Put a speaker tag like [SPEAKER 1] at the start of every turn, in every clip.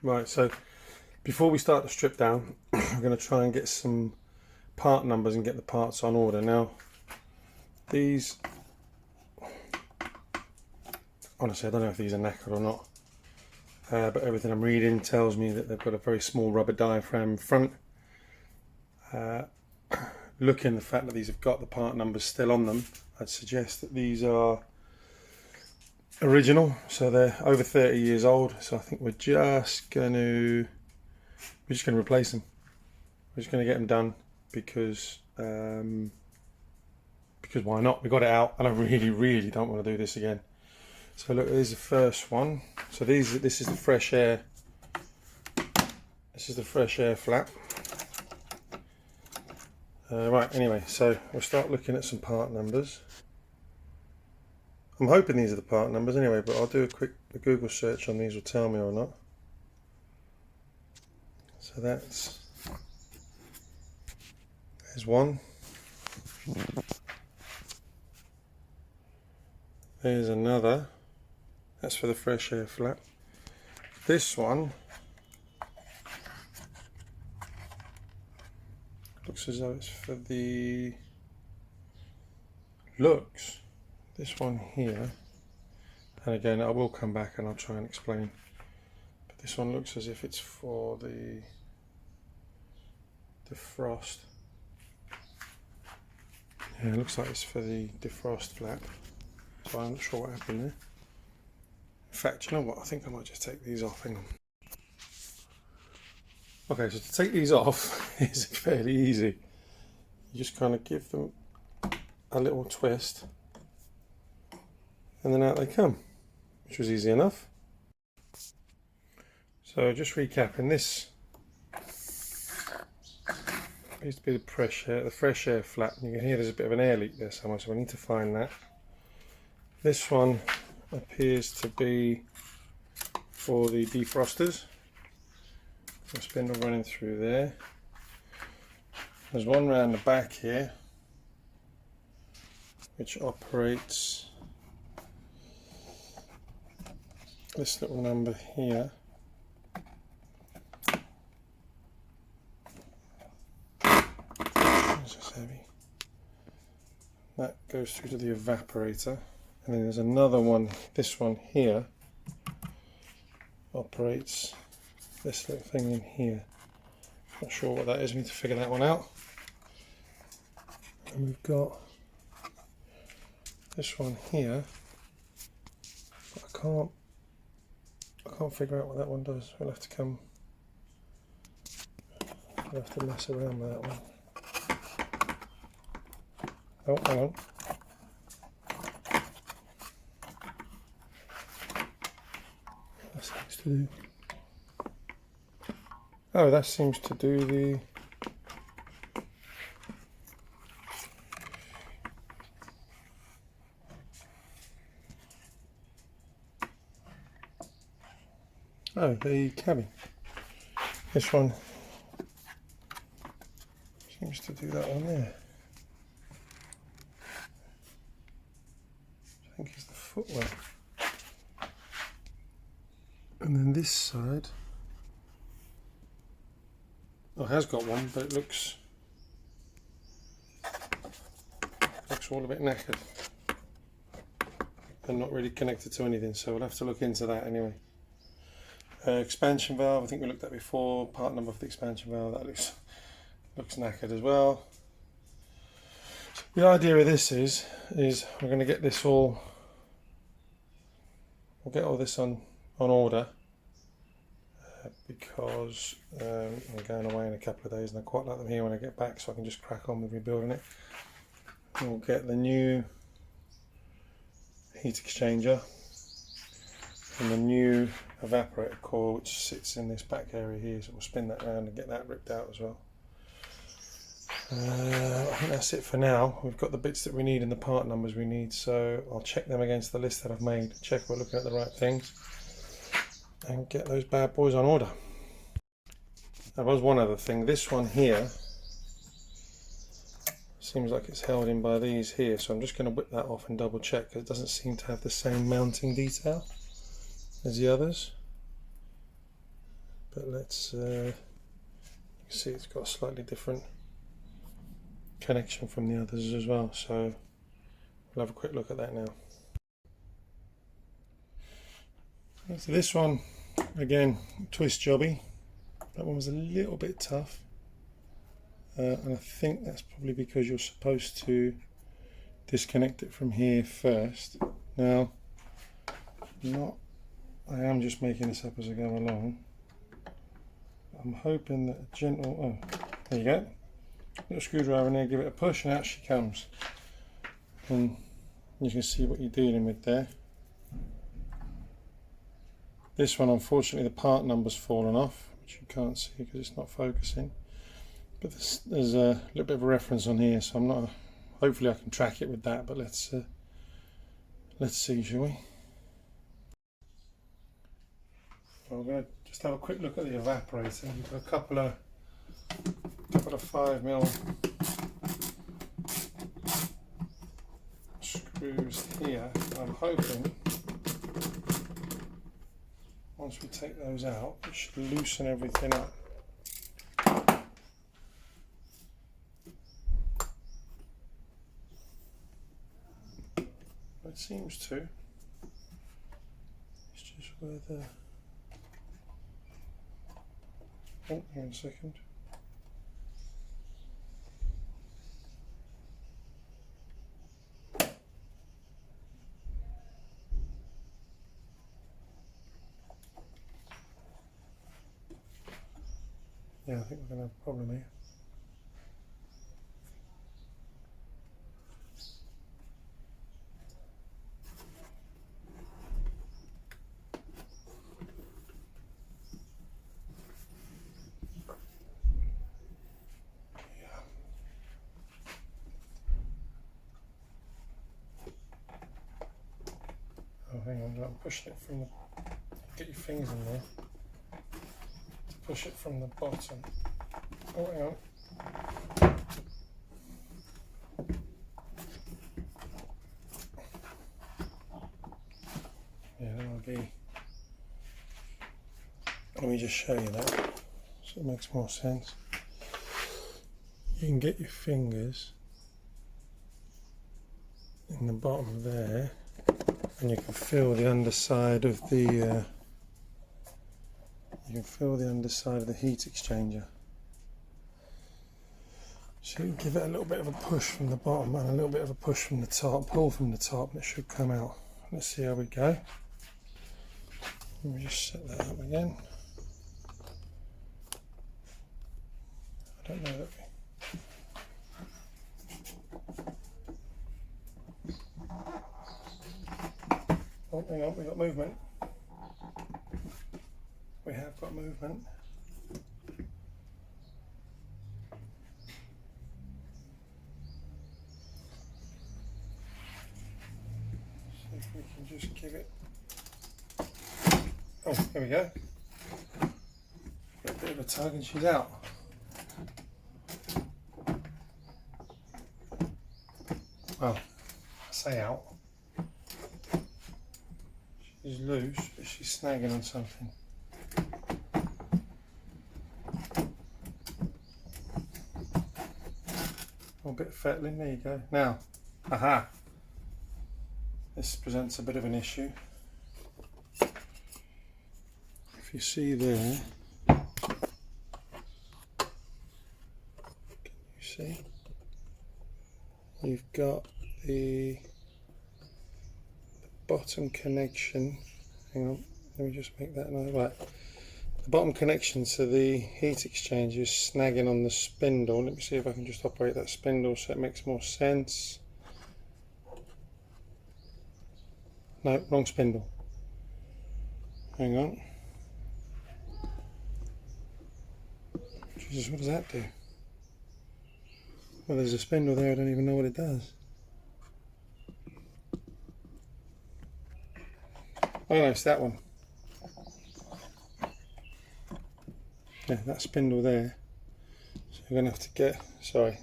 [SPEAKER 1] Right, so before we start the strip down, we're going to try and get some part numbers and get the parts on order. Now, these, honestly, I don't know if these are knackered or not, but everything I'm reading tells me that they've got a very small rubber diaphragm in front. Looking at the fact that these have got the part numbers still on them, I'd suggest that these are original, so they're over 30 years old. So I think we're just going to replace them. We're just going to get them done because why not? We got it out, and I really don't want to do this again. So look, here's the first one. So this is the fresh air. This is the fresh air flap. Right. Anyway, so we'll start looking at some part numbers. I'm hoping these are the part numbers anyway, but I'll do a Google search on these will tell me or not. So there's one. There's another. That's for the fresh air flap. This one looks as though it's for the this one here, and again I will come back and I'll try and explain, but this one looks as if it's for the defrost. Yeah, it looks like it's for the defrost flap, so I'm not sure what happened there. In fact, you know what, I think I might just take these off. Hang on. Okay, so to take these off is fairly easy. You just kind of give them a little twist and then out they come, which was easy enough. So just recapping, this appears to be the fresh air flap. You can hear there's a bit of an air leak there somewhere, so we need to find that. This one appears to be for the defrosters. The spindle running through there. There's one round the back here which operates this little number here. This is heavy. That goes through to the evaporator, and then there's another one, this one here operates this little thing in here. Not sure what that is, we need to figure that one out. And we've got this one here, but I can't figure out what that one does. We'll have to mess around with that one. Oh, hang on. That seems to do. Oh, that seems to do the. Oh, the cabin. This one seems to do that one there. I think it's the footwell. And then this side, oh, it has got one, but it looks all a bit knackered and not really connected to anything, so we'll have to look into that anyway. Expansion valve, I think we looked at before. Part number for the expansion valve, that looks knackered as well. So the idea of this is we're going to get this all, we'll get all this on order because I'm going away in a couple of days and I quite like them here when I get back, so I can just crack on with rebuilding it. And we'll get the new heat exchanger and the new evaporator core, which sits in this back area here, so we'll spin that around and get that ripped out as well. I think that's it for now. We've got the bits that we need and the part numbers we need, so I'll check them against the list that I've made, check if we're looking at the right things, and get those bad boys on order. There was one other thing. This one here seems like it's held in by these here, so I'm just going to whip that off and double check, because it doesn't seem to have the same mounting detail as the others. but let's you can see it's got a slightly different connection from the others as well, so we'll have a quick look at that now. So this one, again, twist jobby. That one was a little bit tough, and I think that's probably because you're supposed to disconnect it from here first. Now, I am just making this up as I go along. I'm hoping that a gentle, oh, there you go. Little screwdriver in there, give it a push, and out she comes. And you can see what you're dealing with there. This one, unfortunately, the part number's fallen off, which you can't see because it's not focusing. But there's a little bit of a reference on here, so I'm not. Hopefully, I can track it with that. But let's see, shall we? Well, we're going to just have a quick look at the evaporator. You've got a couple of 5mm screws here. I'm hoping once we take those out, it should loosen everything up. It seems to. It's just where the. Oh, hang on a second. Yeah, I think we're going to have a problem here. Oh, hang on, I'm pushing it from the. Get your fingers in there to push it from the bottom. Oh, hang on. Yeah, that'll be. Let me just show you that so it makes more sense. You can get your fingers in the bottom there, and you can feel the underside of the heat exchanger. So you can give it a little bit of a push from the bottom and a little bit of a push from the top, pull from the top, and it should come out. Let's see how we go. Let me just set that up again. I don't know that Oh, hang on, we've got movement. We have got movement. See if we can just give it. Oh, there we go. Get a bit of a tug and she's out. Well, I say out. She's loose, but she's snagging on something. A bit of fettling, there you go. Now, aha! This presents a bit of an issue. If you see there, can you see? You've got the bottom connection. Hang on, let me just make that nice. Right. The bottom connection to the heat exchanger is snagging on the spindle. Let me see if I can just operate that spindle so it makes more sense. No, wrong spindle. Hang on. Jesus, what does that do? Well, there's a spindle there, I don't even know what it does. Oh no, it's that one. Yeah, that spindle there. So we're going to have to get, sorry,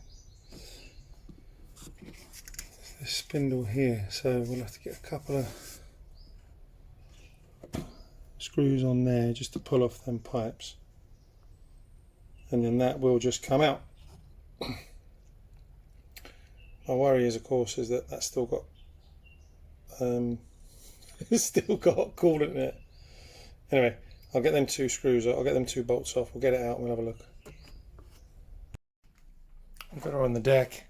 [SPEAKER 1] this spindle here. So we'll have to get a couple of screws on there just to pull off them pipes. and then that will just come out. My worry is, of course, is that that's still got it's still got coolant in it. Anyway, I'll get them 2 screws, I'll get them 2 bolts off, we'll get it out and we'll have a look. I've got her on the deck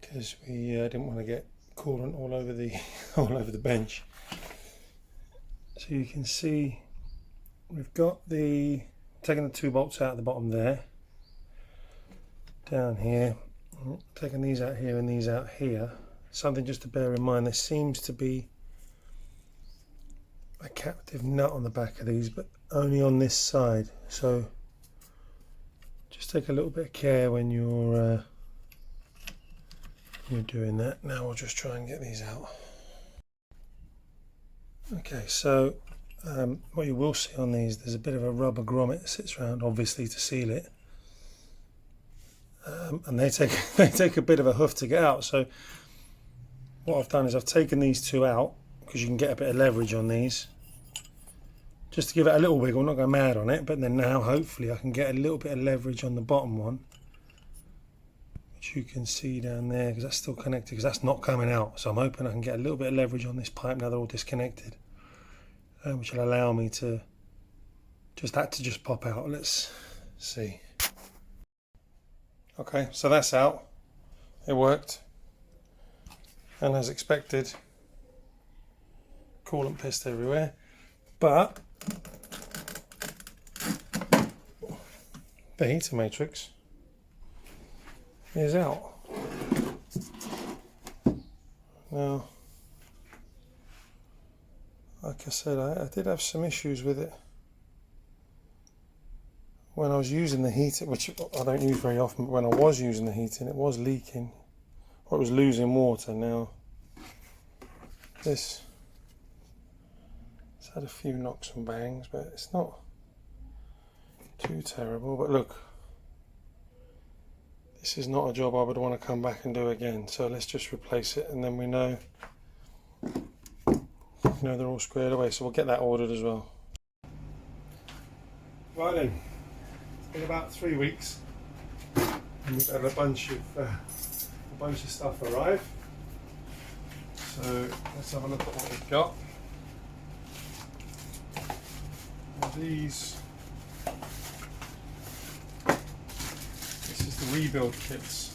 [SPEAKER 1] because we didn't want to get coolant all over the bench. So you can see we've got taking the 2 bolts out at the bottom there, down here, taking these out here and these out here. Something just to bear in mind, there seems to be a captive nut on the back of these, but only on this side, so just take a little bit of care when you're doing that. Now we'll just try and get these out. Okay, so what you will see on these, there's a bit of a rubber grommet that sits around, obviously to seal it, and they take a bit of a hoof to get out. So what I've done is I've taken these 2 out because you can get a bit of leverage on these, just to give it a little wiggle, not go mad on it, but then now hopefully I can get a little bit of leverage on the bottom one, which you can see down there, because that's still connected, because that's not coming out. So I'm hoping I can get a little bit of leverage on this pipe now they're all disconnected, which will allow me to just pop out. Let's see. Okay, so that's out. It worked. And as expected, coolant pissed everywhere, but the heater matrix is out. Now, like I said, I did have some issues with it when I was using the heater, which I don't use very often, but when I was using the heating, it was leaking, or it was losing water. Now, it's had a few knocks and bangs, but it's not too terrible. But look, this is not a job I would want to come back and do again, so let's just replace it, and then we know they're all squared away, so we'll get that ordered as well. Right then, it's been about 3 weeks and we've had a bunch of stuff arrive, so let's have a look at what we've got. This is the rebuild kits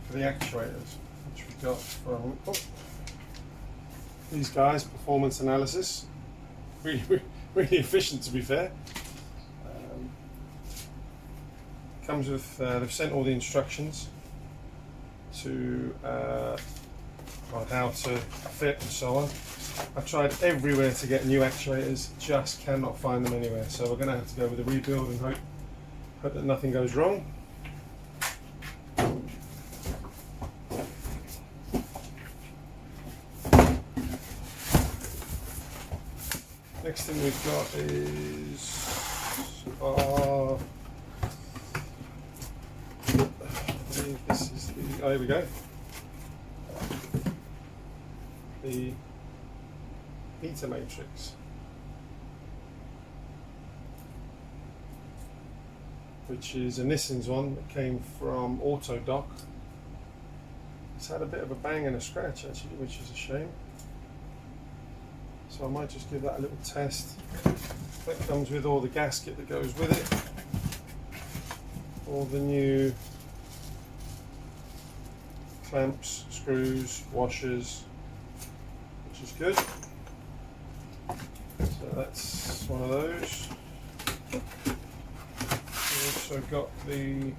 [SPEAKER 1] for the actuators, which we got from these guys, Performance Analysis. Really efficient, to be fair. Comes with, they've sent all the instructions to on how to fit and so on. I've tried everywhere to get new actuators, just cannot find them anywhere. So we're going to have to go with a rebuild and hope that nothing goes wrong. Next thing we've got is this is the, there we go, the heater matrix, which is a Nissan's one that came from Autodoc. It's had a bit of a bang and a scratch actually, which is a shame. So I might just give that a little test. That comes with all the gasket that goes with it, all the new clamps, screws, washers, which is good. So that's one of those. We've also got the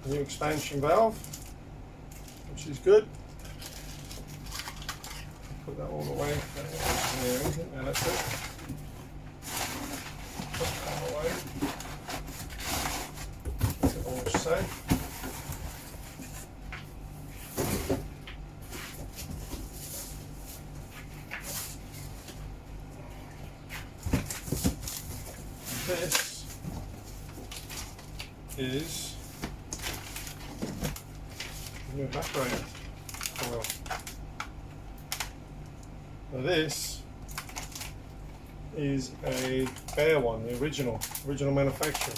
[SPEAKER 1] new expansion valve, which is good. Put that all away. Now that's it. Put that away. Get it all safe. This is the new evaporator. Oh well. Now this is a Bear one, the original manufacturer.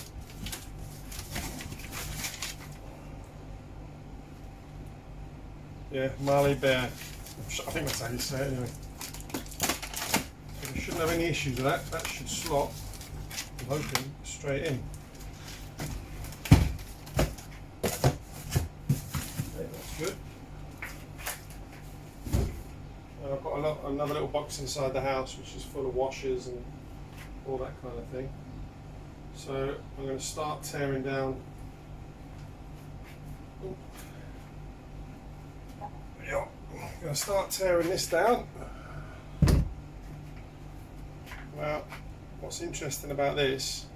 [SPEAKER 1] Yeah, Marley Bear. I think that's how you say it anyway. So we shouldn't have any issues with that. That should slot, I'm hoping, straight in. Okay, that's good. And I've got another little box inside the house which is full of washers and all that kind of thing. So I'm going to start tearing down. Yeah, I'm going to start tearing this down. Well, what's interesting about this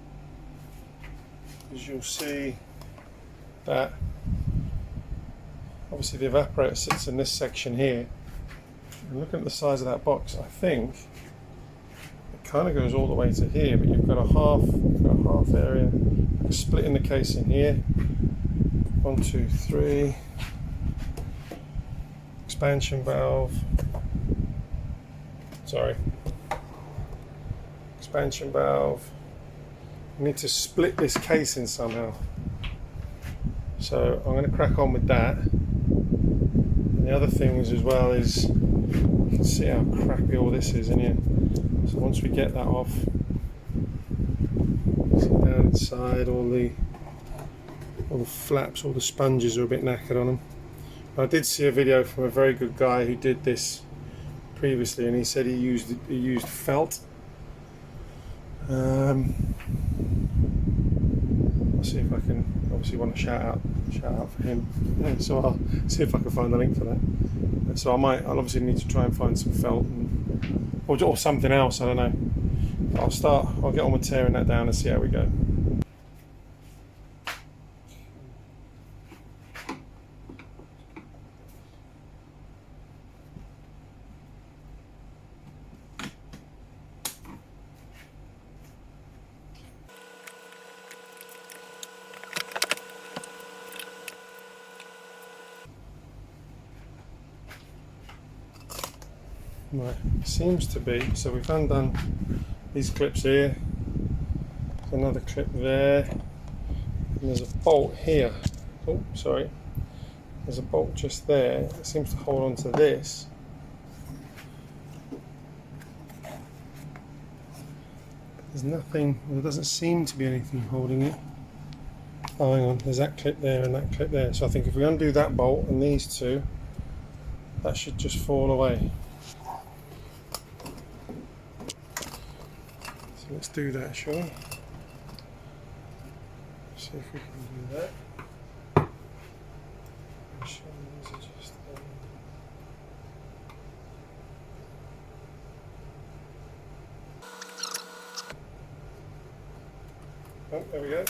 [SPEAKER 1] is you'll see that obviously the evaporator sits in this section here. And looking at the size of that box, I think it kind of goes all the way to here, but you've got a half area, a split in the case in here. 1, 2, 3. Expansion valve. Sorry. Expansion valve. You need to split this casing somehow. So I'm going to crack on with that. And the other thing is as well is you can see how crappy all this is in here. So once we get that off, see down inside all the flaps, all the sponges are a bit knackered on them. I did see a video from a very good guy who did this previously, and he said he used felt. I'll see if I can. Obviously, want to shout out for him. So I'll see if I can find the link for that. So I'll obviously need to try and find some felt or something else. I don't know. I'll get on with tearing that down and see how we go. Right, seems to be, so we've undone these clips here, there's another clip there, and there's a bolt here. Oh, sorry, there's a bolt just there. It seems to hold on to this. There's nothing, there doesn't seem to be anything holding it. Oh, hang on, there's that clip there and that clip there. So I think if we undo that bolt and these two, that should just fall away. Let's do that, shall we? See if we can do that. Oh, there we go.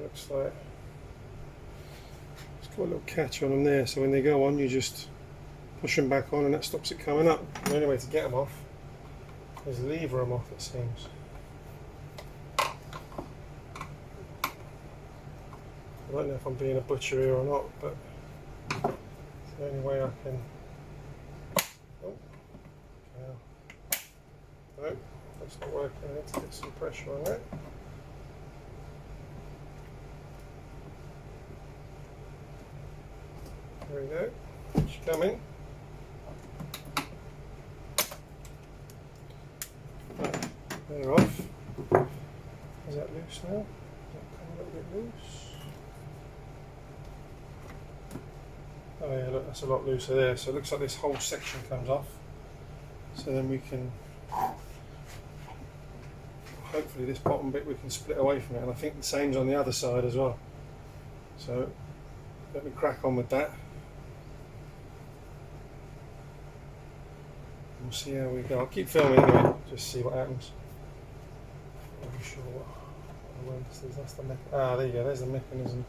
[SPEAKER 1] Looks like it's got a little catch on them there, so when they go on, you just push them back on and that stops it coming up. The only way to get them off is lever them off, it seems. I don't know if I'm being a butcher here or not, but it's the only way I can. Oh, no, that's not working. I need to get some pressure on that. There we go. It's coming. They're off. Is that loose now? Is that come a little bit loose? Oh yeah, look, that's a lot looser there. So it looks like this whole section comes off. So then we can, hopefully this bottom bit we can split away from it. And I think the same's on the other side as well. So let me crack on with that. We'll see how we go. I'll keep filming anyway, just see what happens. I'm not sure what this is. That's the there you go, there's the mechanism.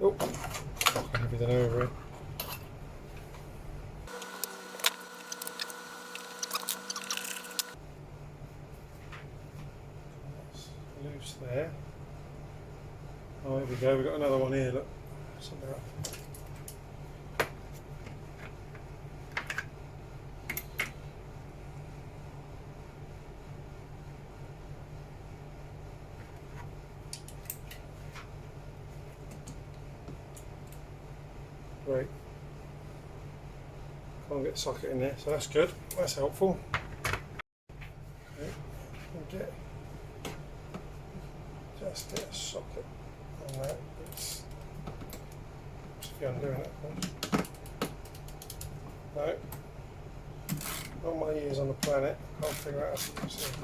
[SPEAKER 1] Oh, knocking everything over it. loose there. Oh, here we go, we've got another one here, look. Something up. Great. Can't get the socket in there, so that's good. That's helpful. Okay. Get just get a socket on that. It's just undoing it. No. Not my years on the planet. Can't figure out how to use it.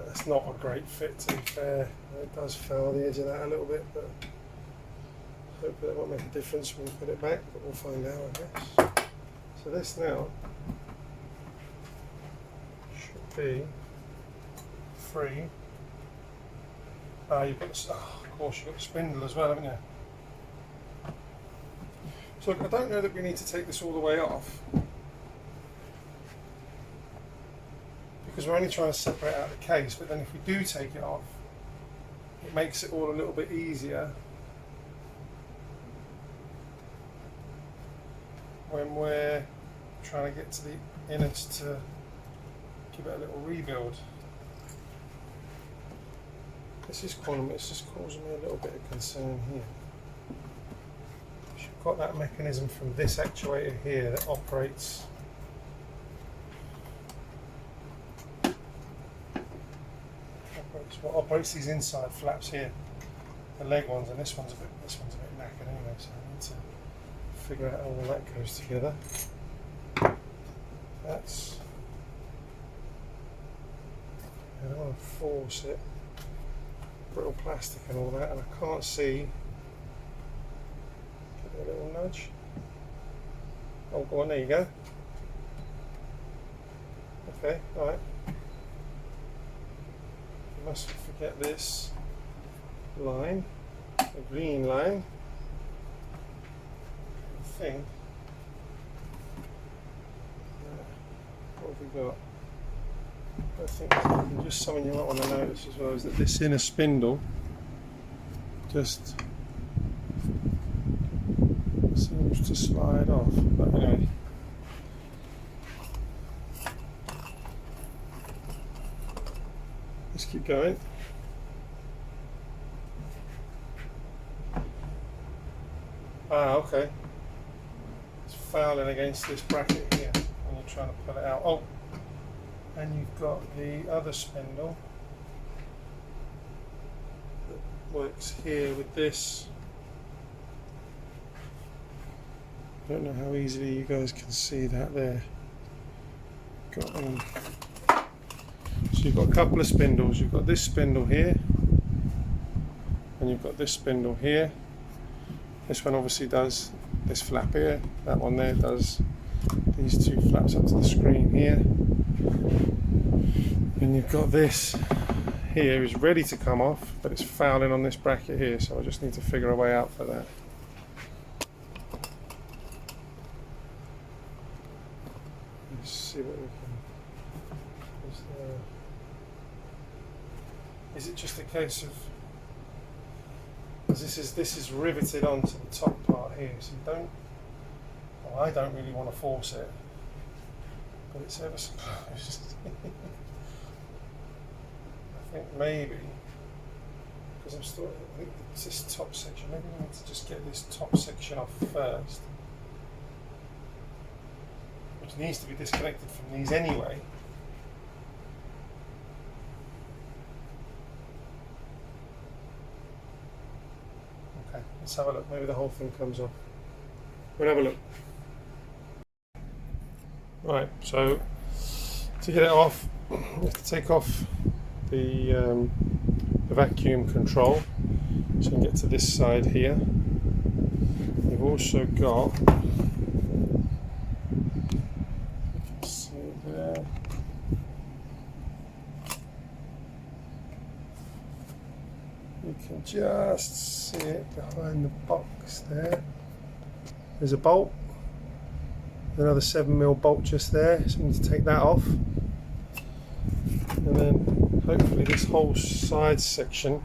[SPEAKER 1] That's not a great fit, to be fair. It does foul the edge of that a little bit, but hopefully that won't make a difference when we put it back, but we'll find out, I guess. So this now should be free. You've got the, of course you've got the spindle as well, haven't you? So I don't know that we need to take this all the way off, because we're only trying to separate out the case, but then if we do take it off, it makes it all a little bit easier when we're trying to get to the innards to give it a little rebuild. This is it's just causing me a little bit of concern here. We've got that mechanism from this actuator here that operates operates these inside flaps here, the leg ones, and this one's a bit knackered anyway, so I need to figure out how all that goes together. That's, I don't want to force it, brittle plastic and all that, and I can't see. Give it a little nudge. Oh, go on, there you go. Okay, alright. Mustn't forget this line, the green line. I think. What have we got? I think just something you might want to notice as well is that this inner spindle just seems to slide off. But anyway. Let's keep going. Okay. It's fouling against this bracket here when you're trying to pull it out. Oh, and you've got the other spindle that works here with this. I don't know how easily you guys can see that there. Got So you've got a couple of spindles. You've got this spindle here, and you've got this spindle here. This one obviously does this flap here. That one there does these two flaps up to the screen here. And you've got this here is ready to come off, but it's fouling on this bracket here, so I just need to figure a way out for that. Let's see what we can. Is it just a case of this is riveted onto the top part here, so you don't. Well, I don't really want to force it, but it's ever so close. I think maybe because I'm still. I think it's this top section. Maybe we need to just get this top section off first, which needs to be disconnected from these anyway. Okay, let's have a look. Maybe the whole thing comes off. We'll have a look. Right, so to get it off, you have to take off the vacuum control, so you can get to this side here. You've also got, you can see there, you can just see it behind the box there. There's a bolt, another 7mm bolt just there, so we need to take that off. and then hopefully this whole side section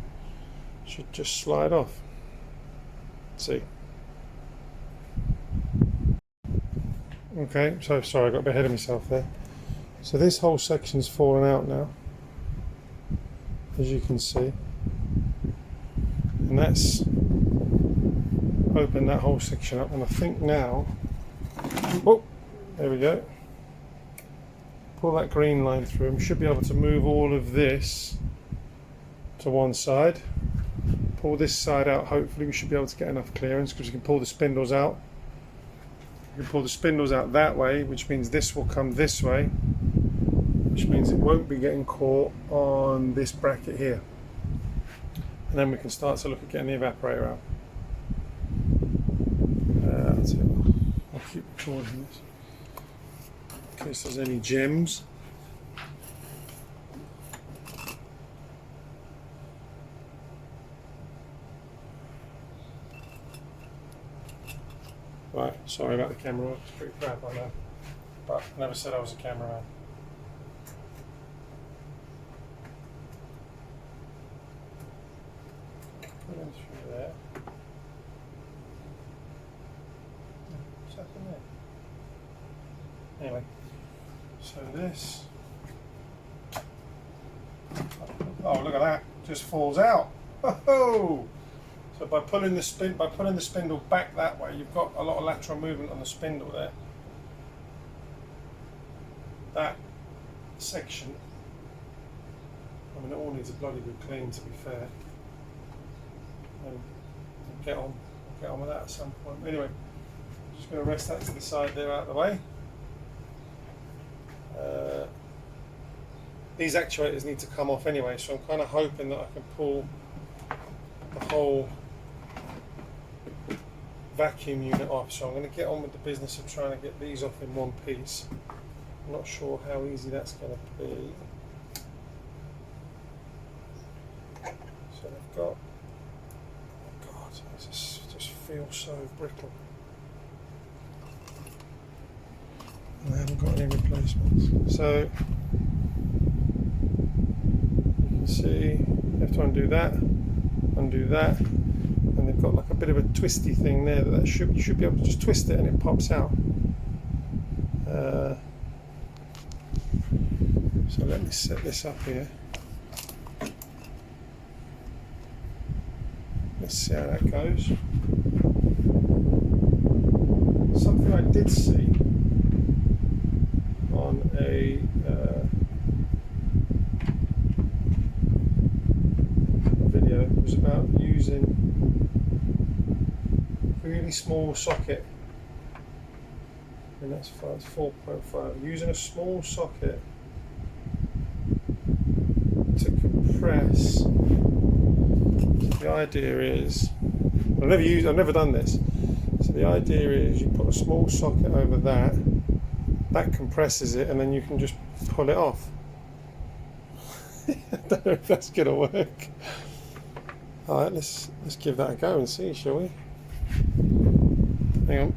[SPEAKER 1] should just slide off. See. Okay, so sorry, I got a bit ahead of myself there. So this whole section's fallen out now, as you can see, and that's opened that whole section up. And I think now, oh, there we go. Pull that green line through, and we should be able to move all of this to one side. Pull this side out. Hopefully, we should be able to get enough clearance because we can pull the spindles out. You can pull the spindles out that way, which means this will come this way, which means it won't be getting caught on this bracket here. And then we can start to look at getting the evaporator out. That's it. I'll keep recording this in case there's any gems. Right, sorry about the camera work, it's pretty crap I know, but I never said I was a cameraman. Put in through there. What's happened there? Anyway, so this. Oh, look at that! Just falls out. Oh! So by pulling the spindle back that way, you've got a lot of lateral movement on the spindle there. That section, I mean, it all needs a bloody good clean, to be fair. And we'll get on with that at some point. Anyway, I'm just going to rest that to the side there, out of the way. These actuators need to come off anyway, so I'm kind of hoping that I can pull the whole vacuum unit off. So I'm going to get on with the business of trying to get these off in one piece. I'm not sure how easy that's going to be. So they've got, oh God, it just feels so brittle. And I haven't got any replacements. So you can see you have to undo that, and they've got like a bit of a twisty thing there that you should be able to just twist it and it pops out. So let me set this up here. Let's see how that goes. Something I did see on a video was about using a really small socket, and that's 4.5. Using a small socket to compress. The idea is, I've never done this. So the idea is you put a small socket over that compresses it, and then you can just pull it off. I don't know if that's gonna work. All right, let's give that a go and see, shall we? Hang on.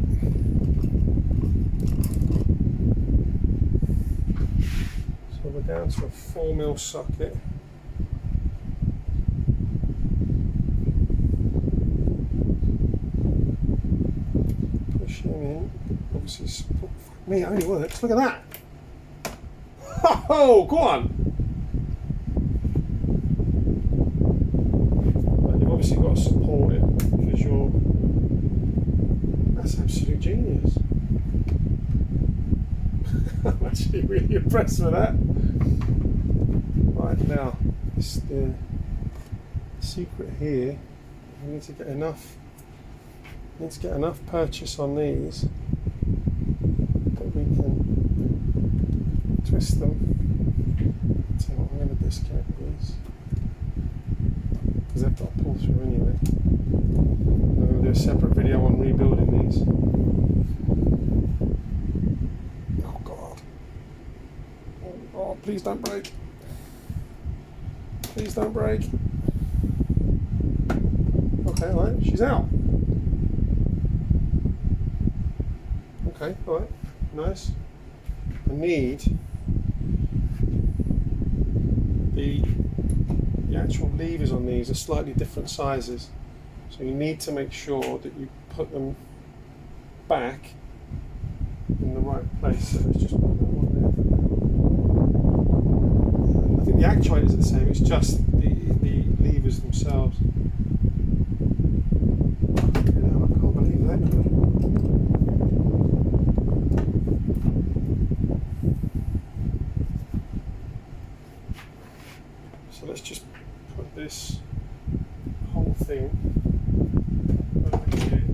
[SPEAKER 1] So we're down to a 4mm socket. Pushing in. Obviously, me, it only works. Look at that. Oh, go on. But you've obviously got to support it because you're. That's absolute genius. I'm actually really impressed with that. Right now, the secret here. We need to get enough. Need to get enough purchase on these that we can twist them. So I'm going to disconnect these because they've got to pull through anyway. I'm going to do a separate video on rebuilding these. Oh God! Oh, please don't break! Please don't break! Okay, all right, she's out. Okay, alright, nice. I need the actual levers on these are slightly different sizes, so you need to make sure that you put them back in the right place. So let's just put that one there. I think the actuators are the same, it's just the levers themselves. You know, I can't believe that. So let's just put this whole thing over here,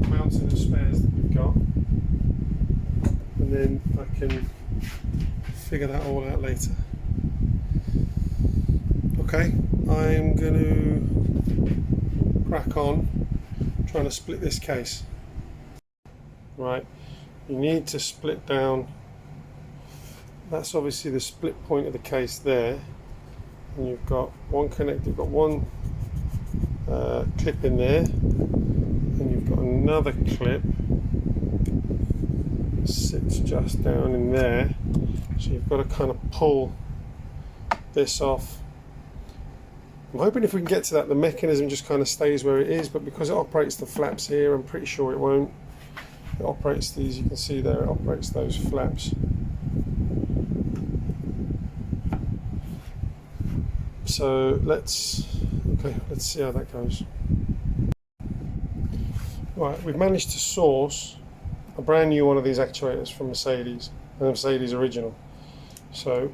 [SPEAKER 1] mounting the spares that we've got, and then I can figure that all out later. Okay, I'm going to crack on trying to split this case. Right, you need to split down, that's obviously the split point of the case there. And you've got one connector, you've got one clip in there, and you've got another clip that sits just down in there. So you've got to kind of pull this off. I'm hoping if we can get to that, the mechanism just kind of stays where it is, but because it operates the flaps here, I'm pretty sure it won't. It operates these, you can see there, it operates those flaps. So let's see how that goes. Right, we've managed to source a brand new one of these actuators from Mercedes, a Mercedes original. So,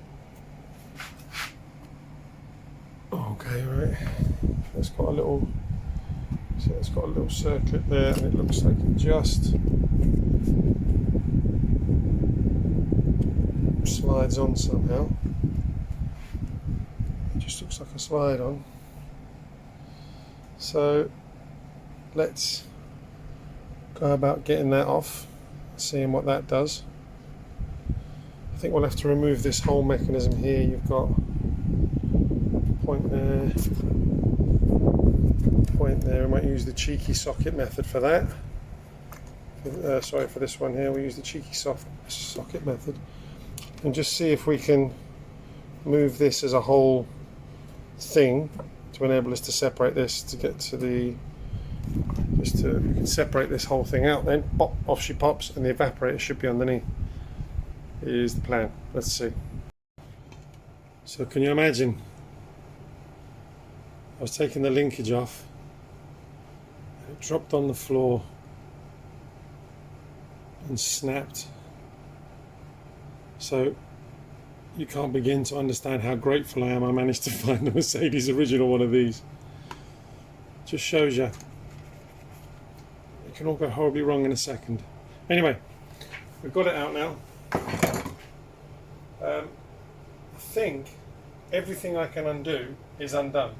[SPEAKER 1] okay, right. It's got a little, so it's got a little circuit there, and it looks like it just slides on somehow. Just looks like a slide on. So let's go about getting that off, seeing what that does. I think we'll have to remove this whole mechanism here. You've got point there, point there. We might use the cheeky socket method for that. Sorry, for this one here, we use the cheeky socket method, and just see if we can move this as a whole thing to enable us to separate this, to get to the, we can separate this whole thing out, then pop, off she pops, and the evaporator should be underneath. Is the plan. Let's see. So can you imagine, I was taking the linkage off and it dropped on the floor and snapped. So you can't begin to understand how grateful I am I managed to find the Mercedes original one of these. Just shows you it can all go horribly wrong in a second. Anyway, we've got it out now. I think everything I can undo is undone.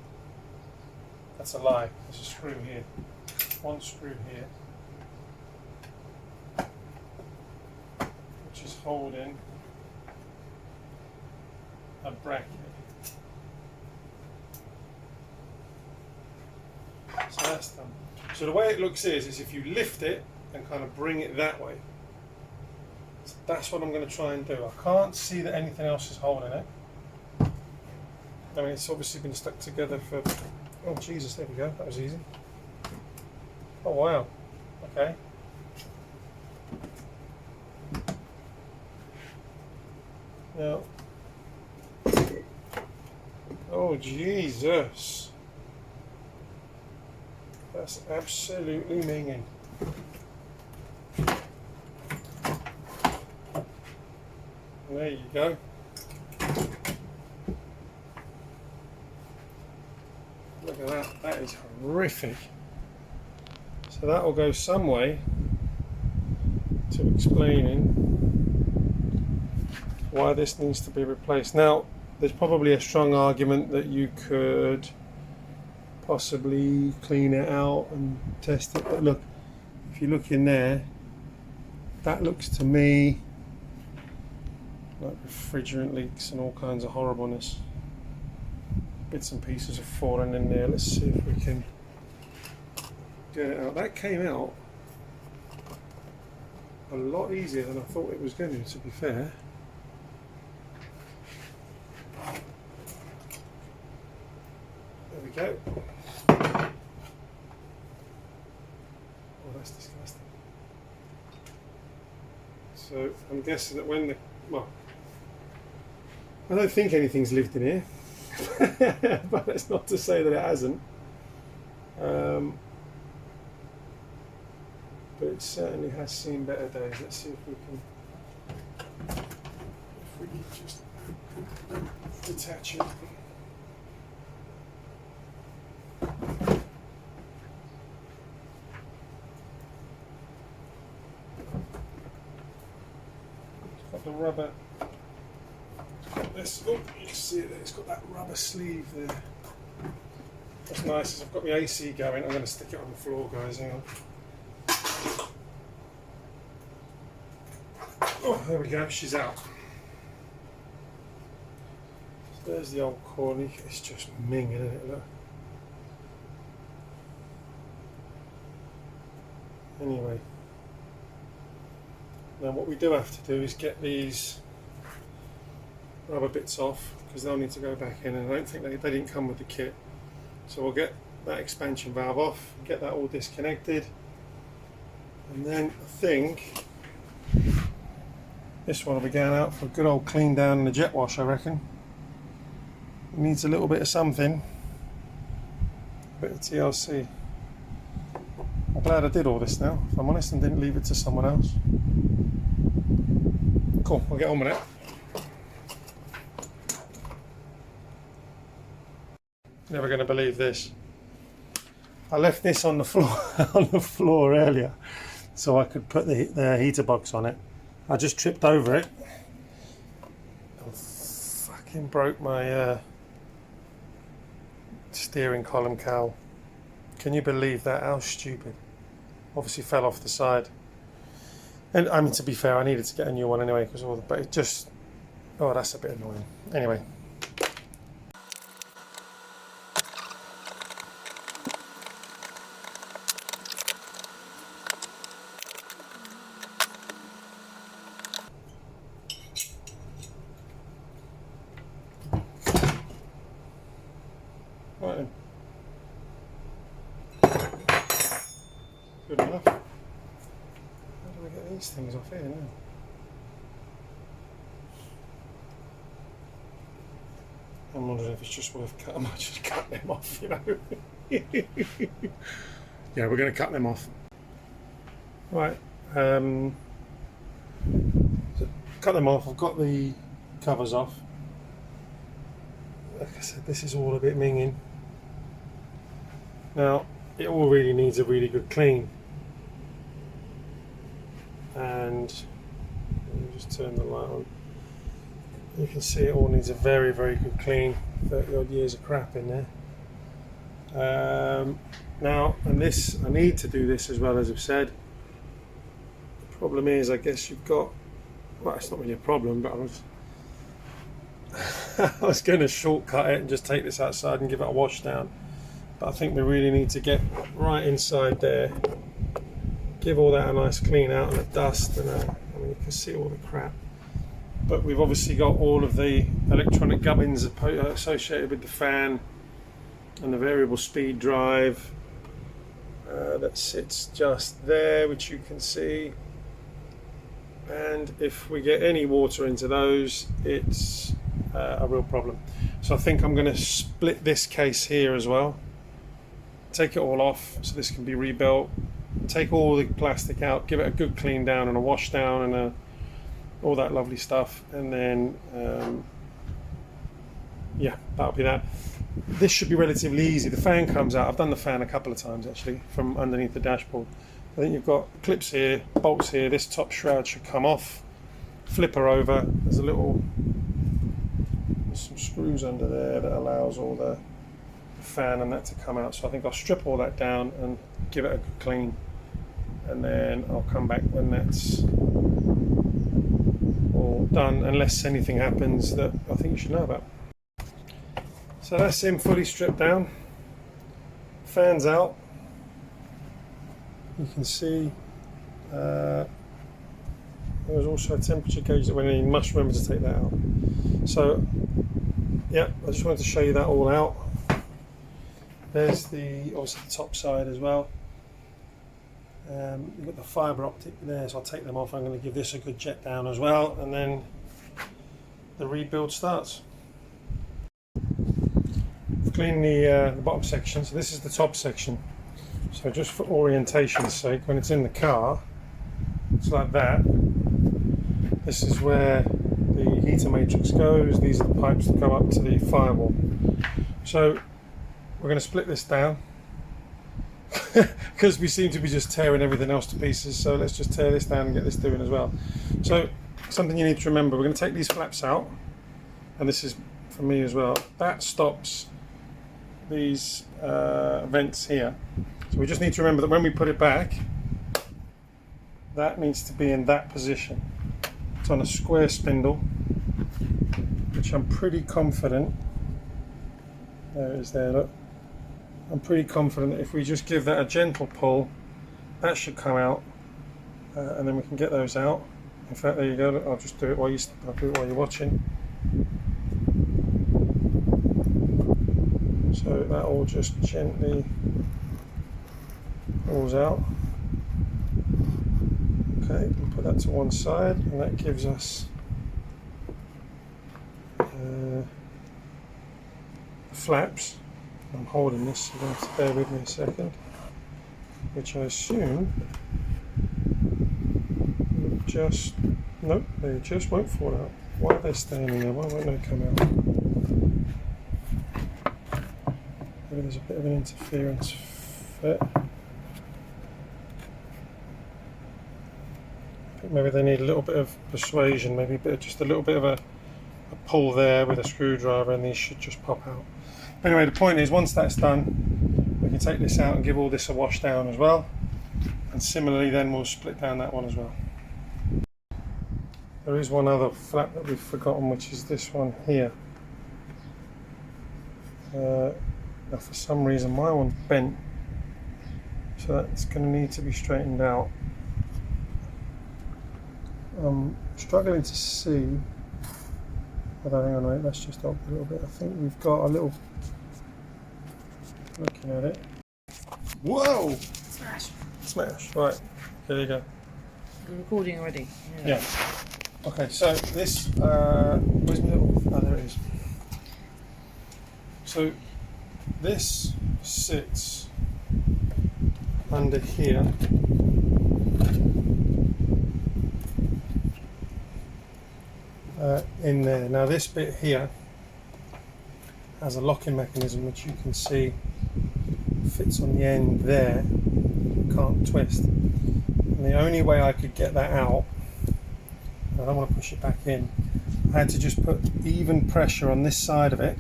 [SPEAKER 1] That's a lie. There's a screw here. One screw here, which is holding a bracket. So that's done. So the way it looks is if you lift it and kind of bring it that way. So that's what I'm going to try and do. I can't see that anything else is holding it. I mean, it's obviously been stuck together for, oh Jesus, there we go, that was easy. Oh wow, okay. Now, oh Jesus, that's absolutely minging. There you go. Look at that, that is horrific. So that will go some way to explaining why this needs to be replaced. Now, there's probably a strong argument that you could possibly clean it out and test it, but look, if you look in there, that looks to me like refrigerant leaks and all kinds of horribleness. Bits and pieces have fallen in there. Let's see if we can get it out. That came out a lot easier than I thought it was going to be fair. go. Oh, that's disgusting. So I'm guessing that when the, well, I don't think anything's lived in here, but that's not to say that it hasn't. But it certainly has seen better days. Let's see if we can just detach it. It's got the rubber. It's got this. Oh, you can see it there. It's got that rubber sleeve there. What's nice is I've got my AC going. I'm going to stick it on the floor, guys. Hang on. Oh, there we go. She's out. So there's the old Corny. It's just minging, isn't it? Look. Anyway, now what we do have to do is get these rubber bits off because they'll need to go back in, and I don't think they didn't come with the kit. So we'll get that expansion valve off, get that all disconnected, and then I think this one will be going out for a good old clean down in the jet wash, I reckon. It needs a little bit of something, a bit of TLC. I'm glad I did all this now, if I'm honest, and didn't leave it to someone else. Cool, I'll get on with it. Never going to believe this. I left this on the floor on the floor earlier, so I could put the heater box on it. I just tripped over it and fucking broke my steering column cowl. Can you believe that? How stupid. Obviously fell off the side. And I mean, to be fair, I needed to get a new one anyway, because all the, but it just, oh, that's a bit annoying. Anyway. Right then. Good enough. How do I get these things off here now? I'm wondering if it's just worth cutting. I might just cut them off, you know. Yeah, we're going to cut them off. Right. So cut them off. I've got the covers off. Like I said, this is all a bit minging. Now, it all really needs a really good clean. And let me just turn the light on. You can see it all needs a very, very good clean. 30 odd years of crap in there. Now, and this, I need to do this as well, as I've said. The problem is, I guess you've got, well, it's not really a problem, but I was going to shortcut it and just take this outside and give it a wash down. But I think we really need to get right inside there, give all that a nice clean out and the dust, and I mean, you can see all the crap. But we've obviously got all of the electronic gubbins associated with the fan and the variable speed drive that sits just there, which you can see. And if we get any water into those, it's a real problem. So I think I'm going to split this case here as well, take it all off so this can be rebuilt, take all the plastic out, give it a good clean down and a wash down and all that lovely stuff, and then yeah, that'll be that. This should be relatively easy. The fan comes out. I've done the fan a couple of times actually from underneath the dashboard. I think you've got clips here, bolts here. This top shroud should come off, flip her over. There's some screws under there that allows all the fan and that to come out. So I think I'll strip all that down and give it a good clean, and then I'll come back when that's all done, unless anything happens that I think you should know about. So that's him fully stripped down, fans out. You can see there was also a temperature gauge that went in. You must remember to take that out. So yeah, I just wanted to show you that all out. There's obviously the top side as well. You've got the fibre optic there, so I'll take them off. I'm going to give this a good jet down as well, and then the rebuild starts. Clean the bottom section. So this is the top section. So just for orientation's sake, when it's in the car, it's like that. This is where the heater matrix goes. These are the pipes that go up to the firewall. So we're going to split this down because we seem to be just tearing everything else to pieces. So let's just tear this down and get this doing as well. So something you need to remember, we're going to take these flaps out, and this is for me as well. That stops these vents here. So we just need to remember that when we put it back, that needs to be in that position. It's on a square spindle, which I'm pretty confident, there it is there, look. I'm pretty confident that if we just give that a gentle pull, that should come out, and then we can get those out. In fact, there you go, look, I'll just do it while you're watching. So that all just gently pulls out. Okay, we'll put that to one side, and that gives us the flaps. I'm holding this, so you're going to have to bear with me a second, which I assume just, nope, they just won't fall out. Why are they standing there? Why won't they come out? Maybe there's a bit of an interference fit. I think maybe they need a little bit of persuasion, maybe just a little bit of a pull there with a screwdriver, and these should just pop out. Anyway, the point is, once that's done, we can take this out and give all this a wash down as well. And similarly, then we'll split down that one as well. There is one other flap that we've forgotten, which is this one here. Now, for some reason, my one's bent, so that's going to need to be straightened out. I'm struggling to see. Although, hang on, wait, let's just open a little bit. I think we've got a little. Looking at it. Whoa! Smash. Right, there you go.
[SPEAKER 2] We're recording already.
[SPEAKER 1] Yeah. Okay, so this. Where's my little. Oh, there it is. So this sits under here. In there. Now this bit here has a locking mechanism, which you can see fits on the end there, can't twist. And the only way I could get that out, I don't want to push it back in, I had to just put even pressure on this side of it,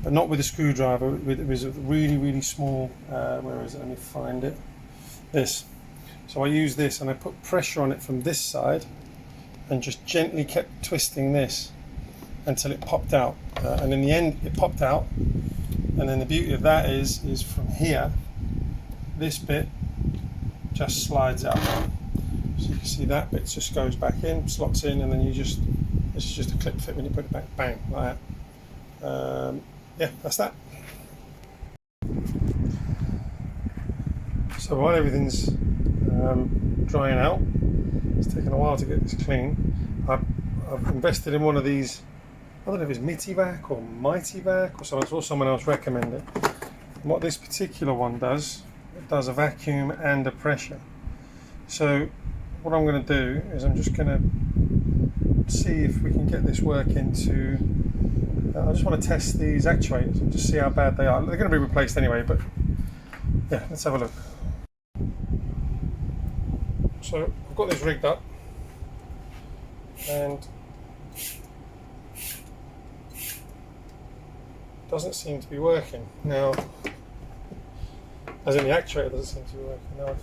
[SPEAKER 1] but not with a screwdriver. It was a really, really small, where is it? Let me find it. This. So I used this and I put pressure on it from this side and just gently kept twisting this until it popped out. And in the end, it popped out. And then the beauty of that is from here, this bit just slides out. So you can see that bit just goes back in, slots in, and then this is just a clip fit when you put it back, bang, like that. Yeah, that's that. So while everything's drying out, it's taken a while to get this clean. I've invested in one of these, I don't know if it's Mitivac or Mightyvac or someone else recommended it. And what this particular one does, it does a vacuum and a pressure. So what I'm going to do is I'm just going to see if we can get this working to, I just want to test these actuators and just see how bad they are. They're going to be replaced anyway, but yeah, let's have a look. So I've got this rigged up, and it doesn't seem to be working. Now, as in the actuator doesn't seem to be working. Now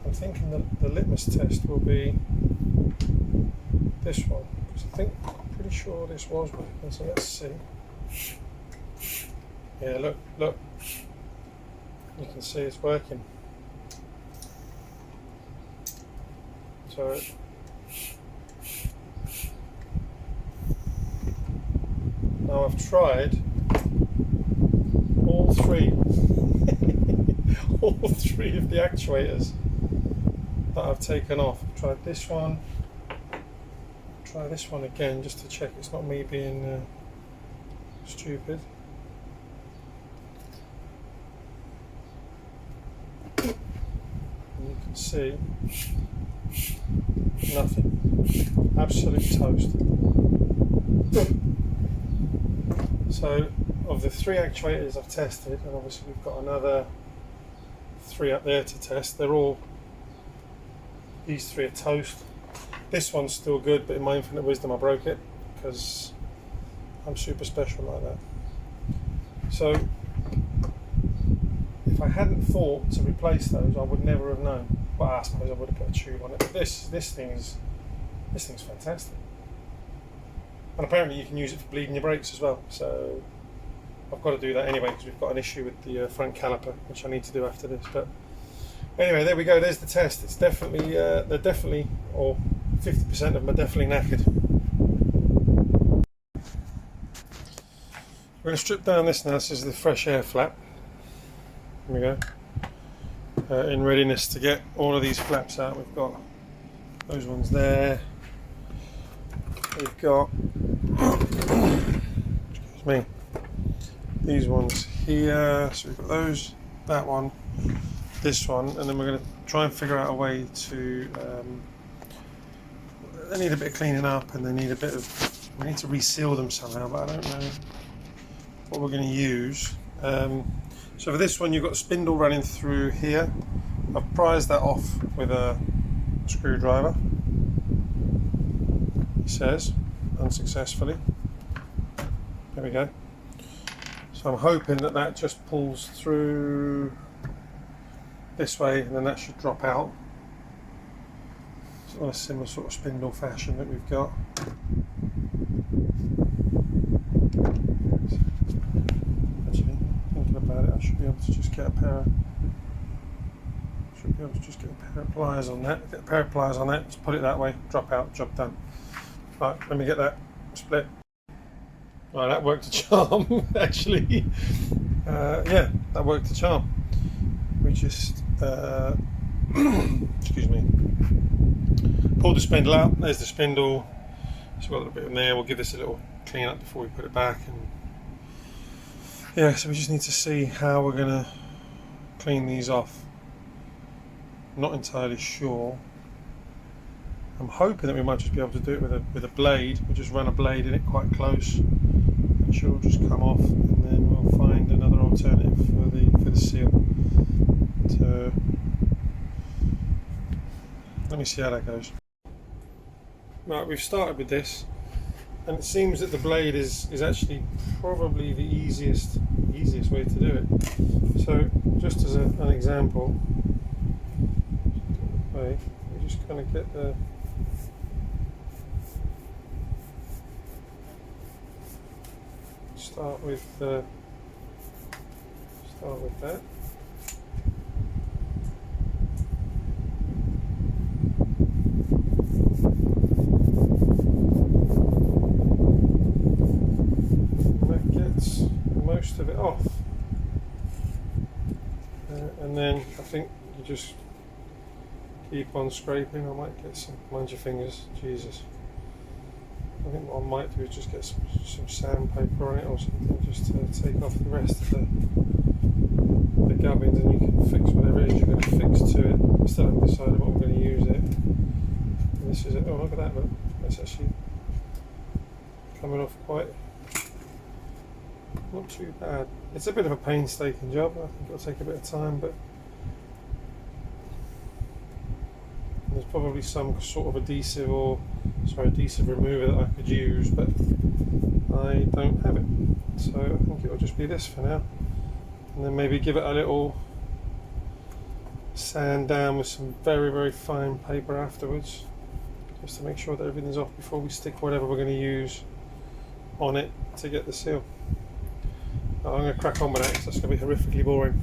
[SPEAKER 1] I'm thinking that the litmus test will be this one, because I'm pretty sure this was working, so let's see. Yeah, look, you can see it's working. So now I've tried three, all three of the actuators that I've taken off. Tried this one. Try this one again just to check it's not me being stupid. And you can see nothing. Absolute toast. So, of the three actuators I've tested, and obviously we've got another three up there to test, these three are toast. This one's still good, but in my infinite wisdom I broke it because I'm super special like that. So if I hadn't thought to replace those, I would never have known. Well, I suppose I would have put a tube on it. But this thing's fantastic. And apparently you can use it for bleeding your brakes as well. So I've got to do that anyway because we've got an issue with the front caliper, which I need to do after this. But anyway, there we go. There's the test. It's definitely they're definitely, or 50% of them are definitely knackered. We're going to strip down this now. This is the fresh air flap. There we go. In readiness to get all of these flaps out. We've got those ones there. We've got, excuse me, these ones here. So we've got those, that one, this one, and then we're going to try and figure out a way to. They need a bit of cleaning up, and they need a bit of. We need to reseal them somehow, but I don't know what we're going to use. So for this one, you've got a spindle running through here. I've prized that off with a screwdriver. It says unsuccessfully. There we go. So I'm hoping that that just pulls through this way, and then that should drop out. It's on a similar sort of spindle fashion that we've got. Actually, thinking about it, I should be able to just get a pair of pliers on that. Get a pair of pliers on that, just put it that way, drop out, job done. Right, let me get that split. Right, that worked a charm, actually. Yeah, that worked a charm. We just, excuse me, pull the spindle out. There's the spindle. So we've got a little bit in there. We'll give this a little clean up before we put it back. And yeah, so we just need to see how we're going to clean these off. I'm not entirely sure. I'm hoping that we might just be able to do it with a blade. We'll just run a blade in it quite close. It should all just come off, and then we'll find another alternative for the seal. So let me see how that goes. Right, we've started with this, and it seems that the blade is actually probably the easiest way to do it. So just as an example, we just kind of get the start with that. And that gets most of it off. And then I think you just keep on scraping. I might get some, mind your fingers, Jesus. I think what I might do is just get some sandpaper on it or something, just to take off the rest of the gubbins, and you can fix whatever it is you're going to fix to it. I still haven't decided what I'm going to use it. And this is it. Oh, look at that, look. That's actually coming off quite, not too bad. It's a bit of a painstaking job. I think it'll take a bit of time, but there's probably some sort of adhesive remover that I could use, but I don't have it. So I think it'll just be this for now. And then maybe give it a little sand down with some very, very fine paper afterwards, just to make sure that everything's off before we stick whatever we're going to use on it to get the seal. I'm going to crack on with that because that's going to be horrifically boring.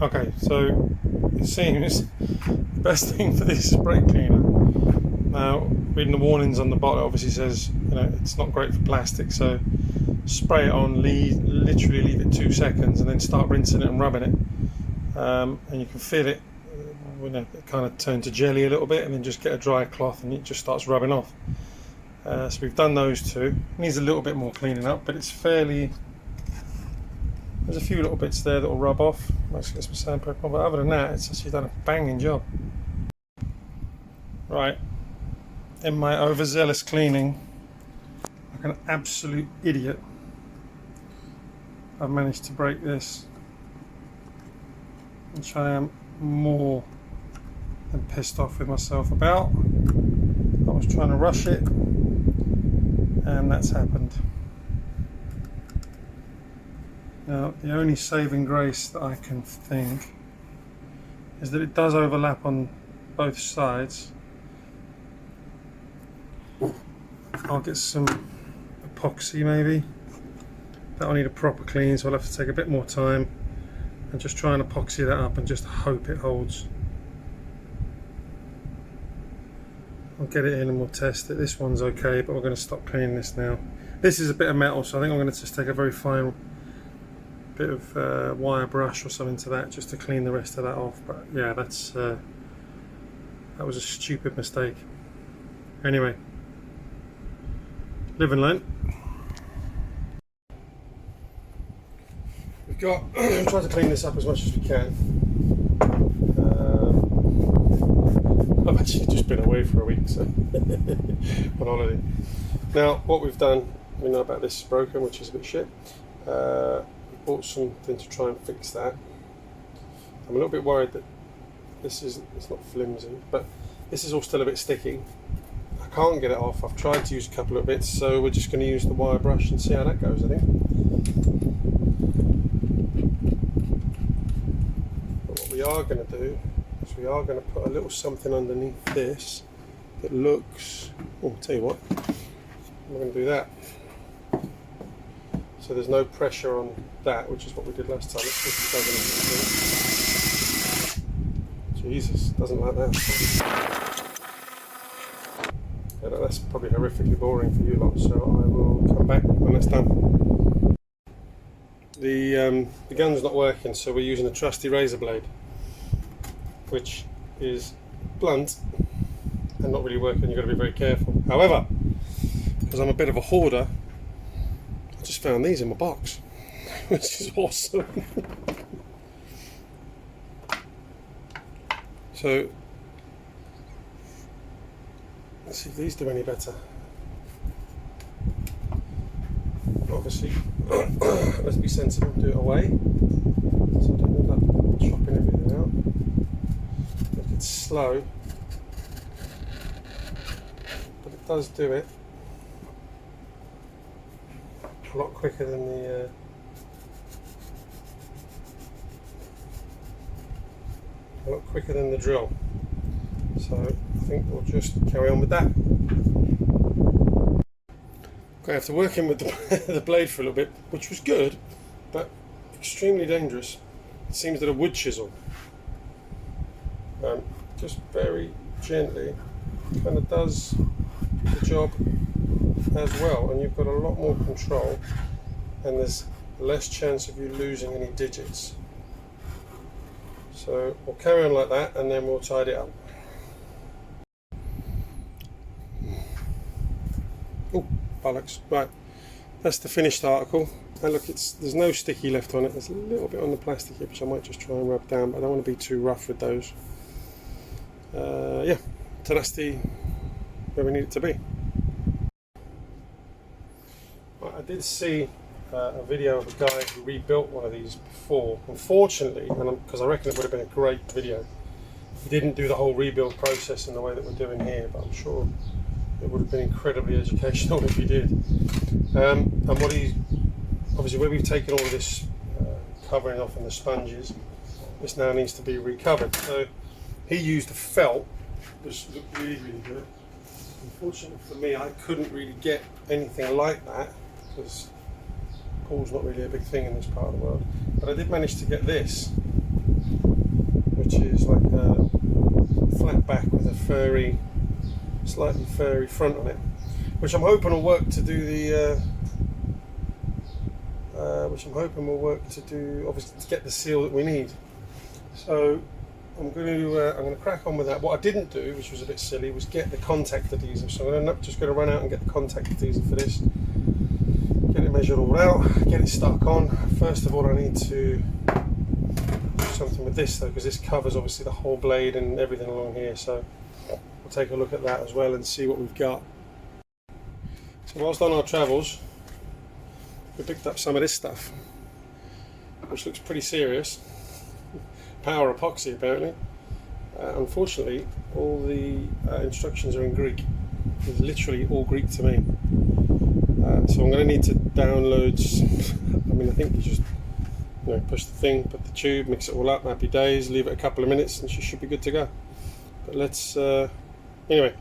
[SPEAKER 1] Okay, so it seems the best thing for this is brake cleaner. Now, reading the warnings on the bottle, it obviously says, you know, it's not great for plastic, so spray it on, literally leave it 2 seconds and then start rinsing it and rubbing it, and you can feel it when it kind of turns to jelly a little bit, and then just get a dry cloth and it just starts rubbing off. So we've done those two. It needs a little bit more cleaning up, but it's fairly, there's a few little bits there that will rub off. Let's get some sandpaper on, but other than that, it's actually done a banging job. Right, in my overzealous cleaning, like an absolute idiot, I've managed to break this, which I am more than pissed off with myself about. I was trying to rush it, and that's happened. Now, the only saving grace that I can think is that it does overlap on both sides. I'll get some epoxy maybe. That'll need a proper clean, so I'll have to take a bit more time and just try and epoxy that up and just hope it holds. I'll get it in and we'll test it. This one's okay, but we're going to stop cleaning this now. This is a bit of metal, so I think I'm going to just take a very fine bit of wire brush or something to that just to clean the rest of that off. But yeah, that was a stupid mistake. Anyway, live and learn. We've got try to clean this up as much as we can. I've actually just been away for a week, so on holiday. Now, what we've done, we know about this is broken, which is a bit shit. We bought something to try and fix that. I'm a little bit worried that it's not flimsy, but this is all still a bit sticky. I can't get it off. I've tried to use a couple of bits, so we're just going to use the wire brush and see how that goes, I think. But what we are going to do is we are going to put a little something underneath this that looks, oh, I'll tell you what, we're going to do that. So there's no pressure on that, which is what we did last time. Let's see if it doesn't. Jesus, doesn't like that. Yeah, that's probably horrifically boring for you lot, so I will come back when that's done. The gun's not working, so we're using a trusty razor blade, which is blunt and not really working. You've got to be very careful. However, because I'm a bit of a hoarder, I just found these in my box, which is awesome. So let's see if these do any better. Obviously, let's be sensible and do it away, so I don't end up chopping everything out. Look, it's slow, but it does do it a lot quicker than the drill. So I think we'll just carry on with that. Okay, after working with the blade for a little bit, which was good, but extremely dangerous, it seems that a wood chisel, just very gently, kind of does the job as well, and you've got a lot more control, and there's less chance of you losing any digits. So we'll carry on like that, and then we'll tidy it up. Oh, bollocks. Right, that's the finished article. And look, there's no sticky left on it. There's a little bit on the plastic here, which I might just try and rub down, but I don't want to be too rough with those. Yeah, so that's where we need it to be. Right, I did see a video of a guy who rebuilt one of these before. Unfortunately, and because I reckon it would have been a great video, he didn't do the whole rebuild process in the way that we're doing here, but I'm sure it would have been incredibly educational if he did. And what obviously where we've taken all of this covering off and the sponges, this now needs to be recovered. So he used a felt, which looked really, really good. Unfortunately for me, I couldn't really get anything like that because pool's not really a big thing in this part of the world. But I did manage to get this, which is like a flat back with a furry slightly furry front on it, which I'm hoping will work to do the obviously to get the seal that we need. So I'm going to crack on with that. What I didn't do, which was a bit silly, was get the contact adhesive. So I'm just going to run out and get the contact adhesive for this. Get it measured all out, get it stuck on. First of all, I need to do something with this though, because this covers obviously the whole blade and everything along here. So we'll take a look at that as well and see what we've got. So whilst on our travels, we picked up some of this stuff, which looks pretty serious. Power epoxy apparently. Unfortunately, all the instructions are in Greek. It's literally all Greek to me. So I'm going to need to download. I think you just push the thing, put the tube, mix it all up, happy days, leave it a couple of minutes, and she should be good to go. But let's anyway,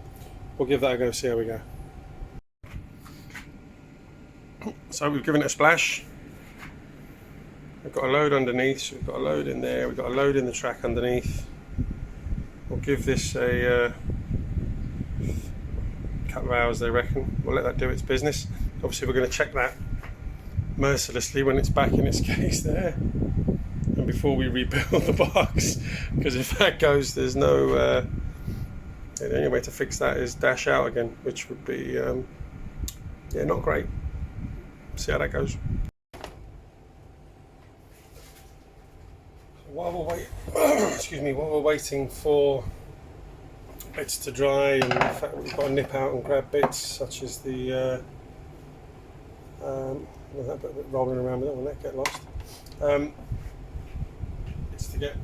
[SPEAKER 1] we'll give that a go, see how we go. So we've given it a splash. We've got a load underneath, so we've got a load in there, we've got a load in the track underneath. We'll give this a couple of hours, they reckon. We'll let that do its business. Obviously we're going to check that mercilessly when it's back in its case there, and before we rebuild the box, because if that goes, there's no the only way to fix that is dash out again, which would be yeah, not great. See how that goes. While we're waiting for bits to dry, and in fact we've got to nip out and grab bits such as the that bit rolling around with it, will that get lost? It's to get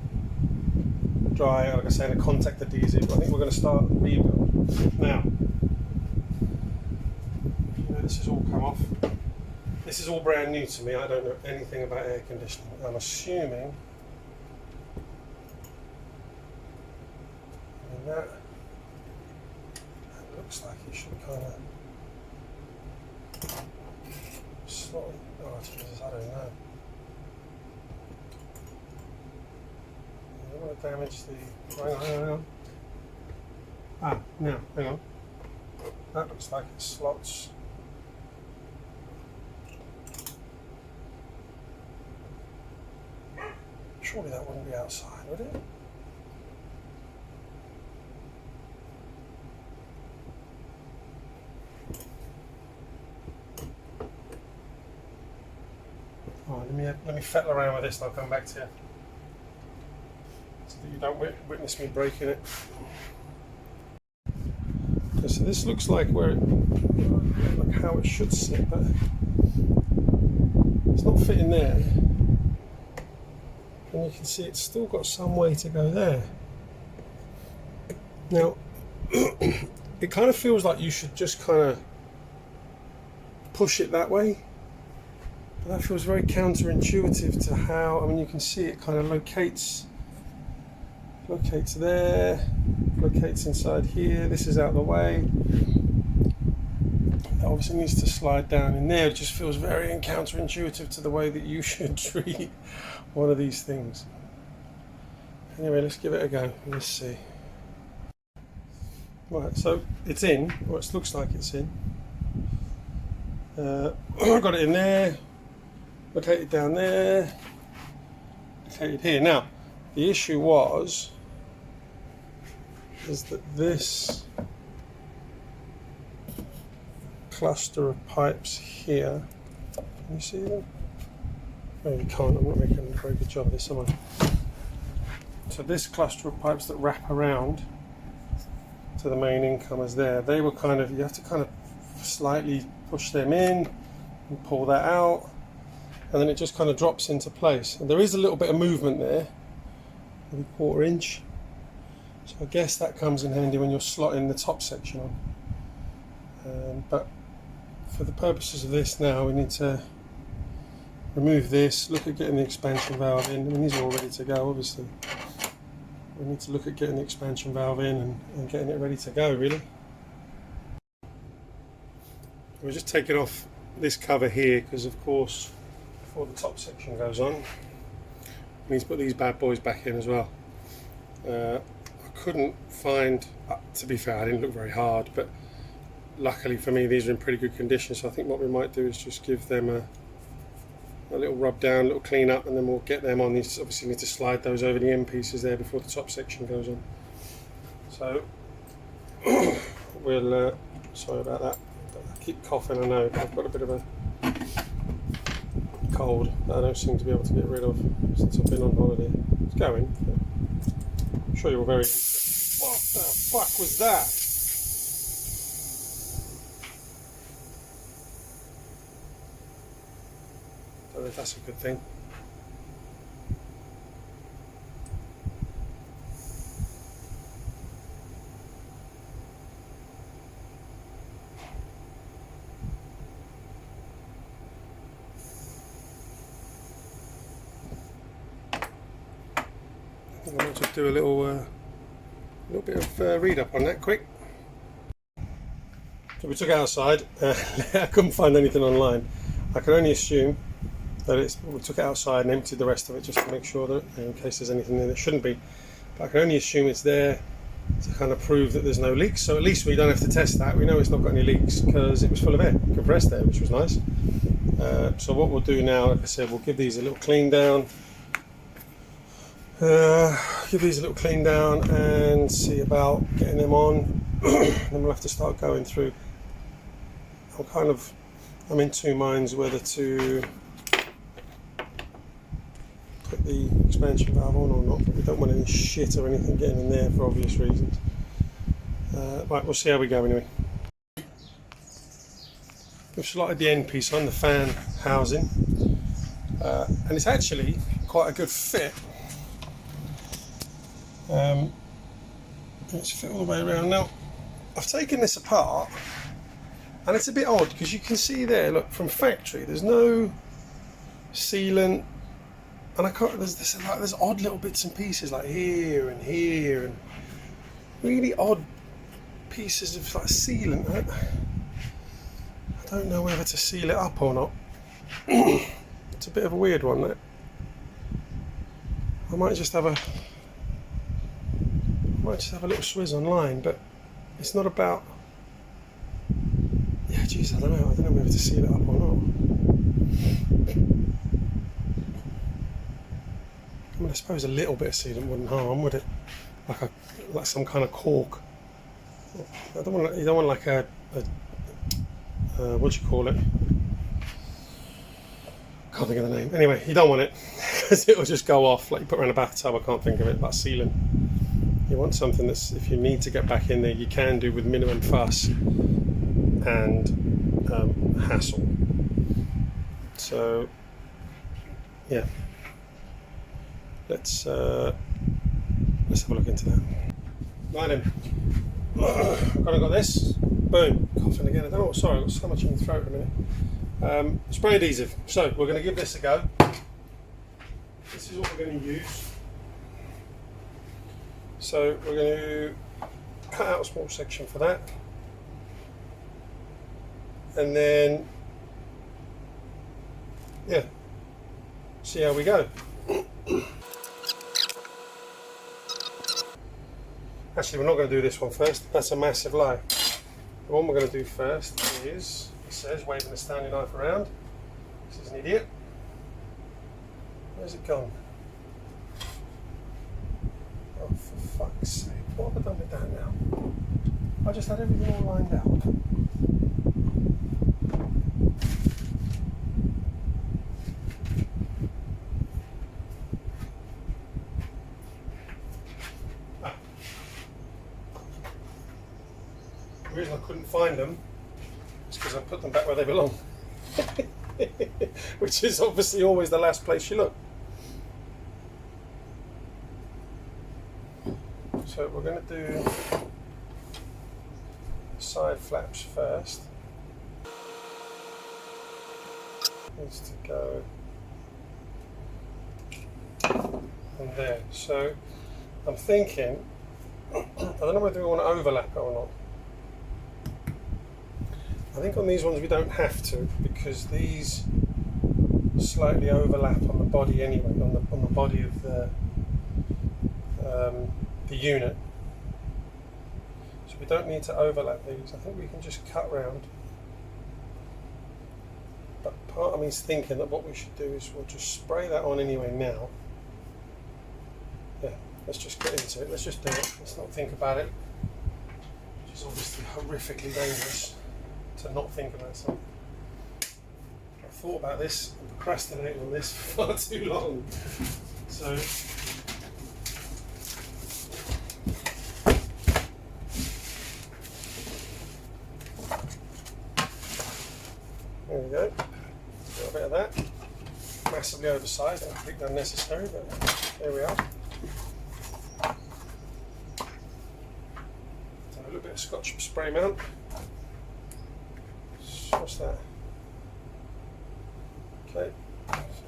[SPEAKER 1] dry, like I say, in a contact adhesive. I think we're going to start the rebuild now. This has all come off. This is all brand new to me. I don't know anything about air conditioning. I'm assuming that looks like it should kind of slot. Oh Jesus, I don't know. I don't want to damage the. Hang on. Ah, now, hang on. That looks like it slots. Surely that wouldn't be outside, would it? Alright, let me fettle around with this and I'll come back to you. So that you don't witness me breaking it. Okay, so this looks like how it should sit, but it's not fitting there. And you can see it's still got some way to go there. Now, it kind of feels like you should just kind of push it that way. But that feels very counterintuitive to how, I mean, you can see it kind of locates there, locates inside here. This is out of the way. That obviously needs to slide down in there. It just feels very counterintuitive to the way that you should treat one of these things. Anyway, let's give it a go. Let's see. Right, so it's in, or it looks like it's in. I've got it in there, located down there, located here. Now, the issue is that this cluster of pipes here, can you see them? No, you can't. I'm not making a very good job of this, am I? So this cluster of pipes that wrap around to the main incomers there, they were kind of, you have to kind of slightly push them in and pull that out, and then it just kind of drops into place. And there is a little bit of movement there, maybe 1/4 inch. So I guess that comes in handy when you're slotting the top section on. But for the purposes of this now, we need to remove this, look at getting the expansion valve in. I mean, these are all ready to go, obviously. We need to look at getting the expansion valve in and getting it ready to go, really. We're just taking off this cover here because, of course, before the top section goes on, we need to put these bad boys back in as well. I couldn't find, to be fair, I didn't look very hard, but luckily for me these are in pretty good condition, so I think what we might do is just give them a little rub down, a little clean up, and then we'll get them on. These obviously need to slide those over the end pieces there before the top section goes on. So we'll sorry about that, I keep coughing, I know, but I've got a bit of a cold that I don't seem to be able to get rid of since I've been on holiday. It's going, but I'm sure you're very... What the fuck was that? I don't know if that's a good thing. I might just do a little bit of read up on that quick. So we took it outside. I couldn't find anything online. I can only assume that we took it outside and emptied the rest of it just to make sure that, in case there's anything there that shouldn't be. But I can only assume it's there to kind of prove that there's no leaks. So at least we don't have to test that. We know it's not got any leaks because it was full of air, compressed air, which was nice. So what we'll do now, like I said, we'll give these a little clean down. Give these a little clean down and see about getting them on. Then we'll have to start going through. I'm in two minds whether to put the expansion valve on or not, but we don't want any shit or anything getting in there for obvious reasons. Right, we'll see how we go anyway. We've slotted the end piece on, the fan housing, and it's actually quite a good fit. Let's fit all the way around. Now, I've taken this apart, and it's a bit odd because you can see there, look, from factory, there's no sealant, and there's odd little bits and pieces like here, and really odd pieces of like sealant. I don't know whether to seal it up or not. It's a bit of a weird one, that. I might just have a little swizz online, but it's not about... Yeah, geez, I don't know whether to seal it up or not. I mean, I suppose a little bit of sealant wouldn't harm, would it? Like some kind of cork. You don't want like a what do you call it? Can't think of the name. Anyway, you don't want it because it will just go off like you put around a bathtub. I can't think of it, but sealant. You want something that's, if you need to get back in there, you can do with minimum fuss and hassle. So, yeah, let's have a look into that. Right then, I've got this. Boom, coughing again. I don't know what. Sorry, I've got so much in my throat in a minute. Spray adhesive. So we're going to give this a go. This is what we're going to use. So we're going to cut out a small section for that, and then yeah, see how we go. Actually, we're not going to do this one first. That's a massive lie. The one we're going to do first is, it says, waving the Stanley knife around. This is an idiot. Where's it gone? Oh, for fuck's sake. What have I done with that now? I just had everything all lined out. The reason I couldn't find them is because I put them back where they belong. Which is obviously always the last place you look. So we're going to do side flaps first. Needs to go on there. So I'm thinking, I don't know whether we want to overlap it or not. I think on these ones we don't have to, because these slightly overlap on the body anyway, on the body of the unit. we don't need to overlap these. I think we can just cut round. But part of me is thinking that what we should do is we'll just spray that on anyway now. Yeah, let's just get into it. Let's just do it. Let's not think about it. Which is obviously horrifically dangerous to not think about something. I've thought about this and procrastinated on this for far too long. So there we go. A little bit of that. Massively oversized, I think unnecessary, but there we are. So a little bit of Scotch spray mount. What's that? Okay,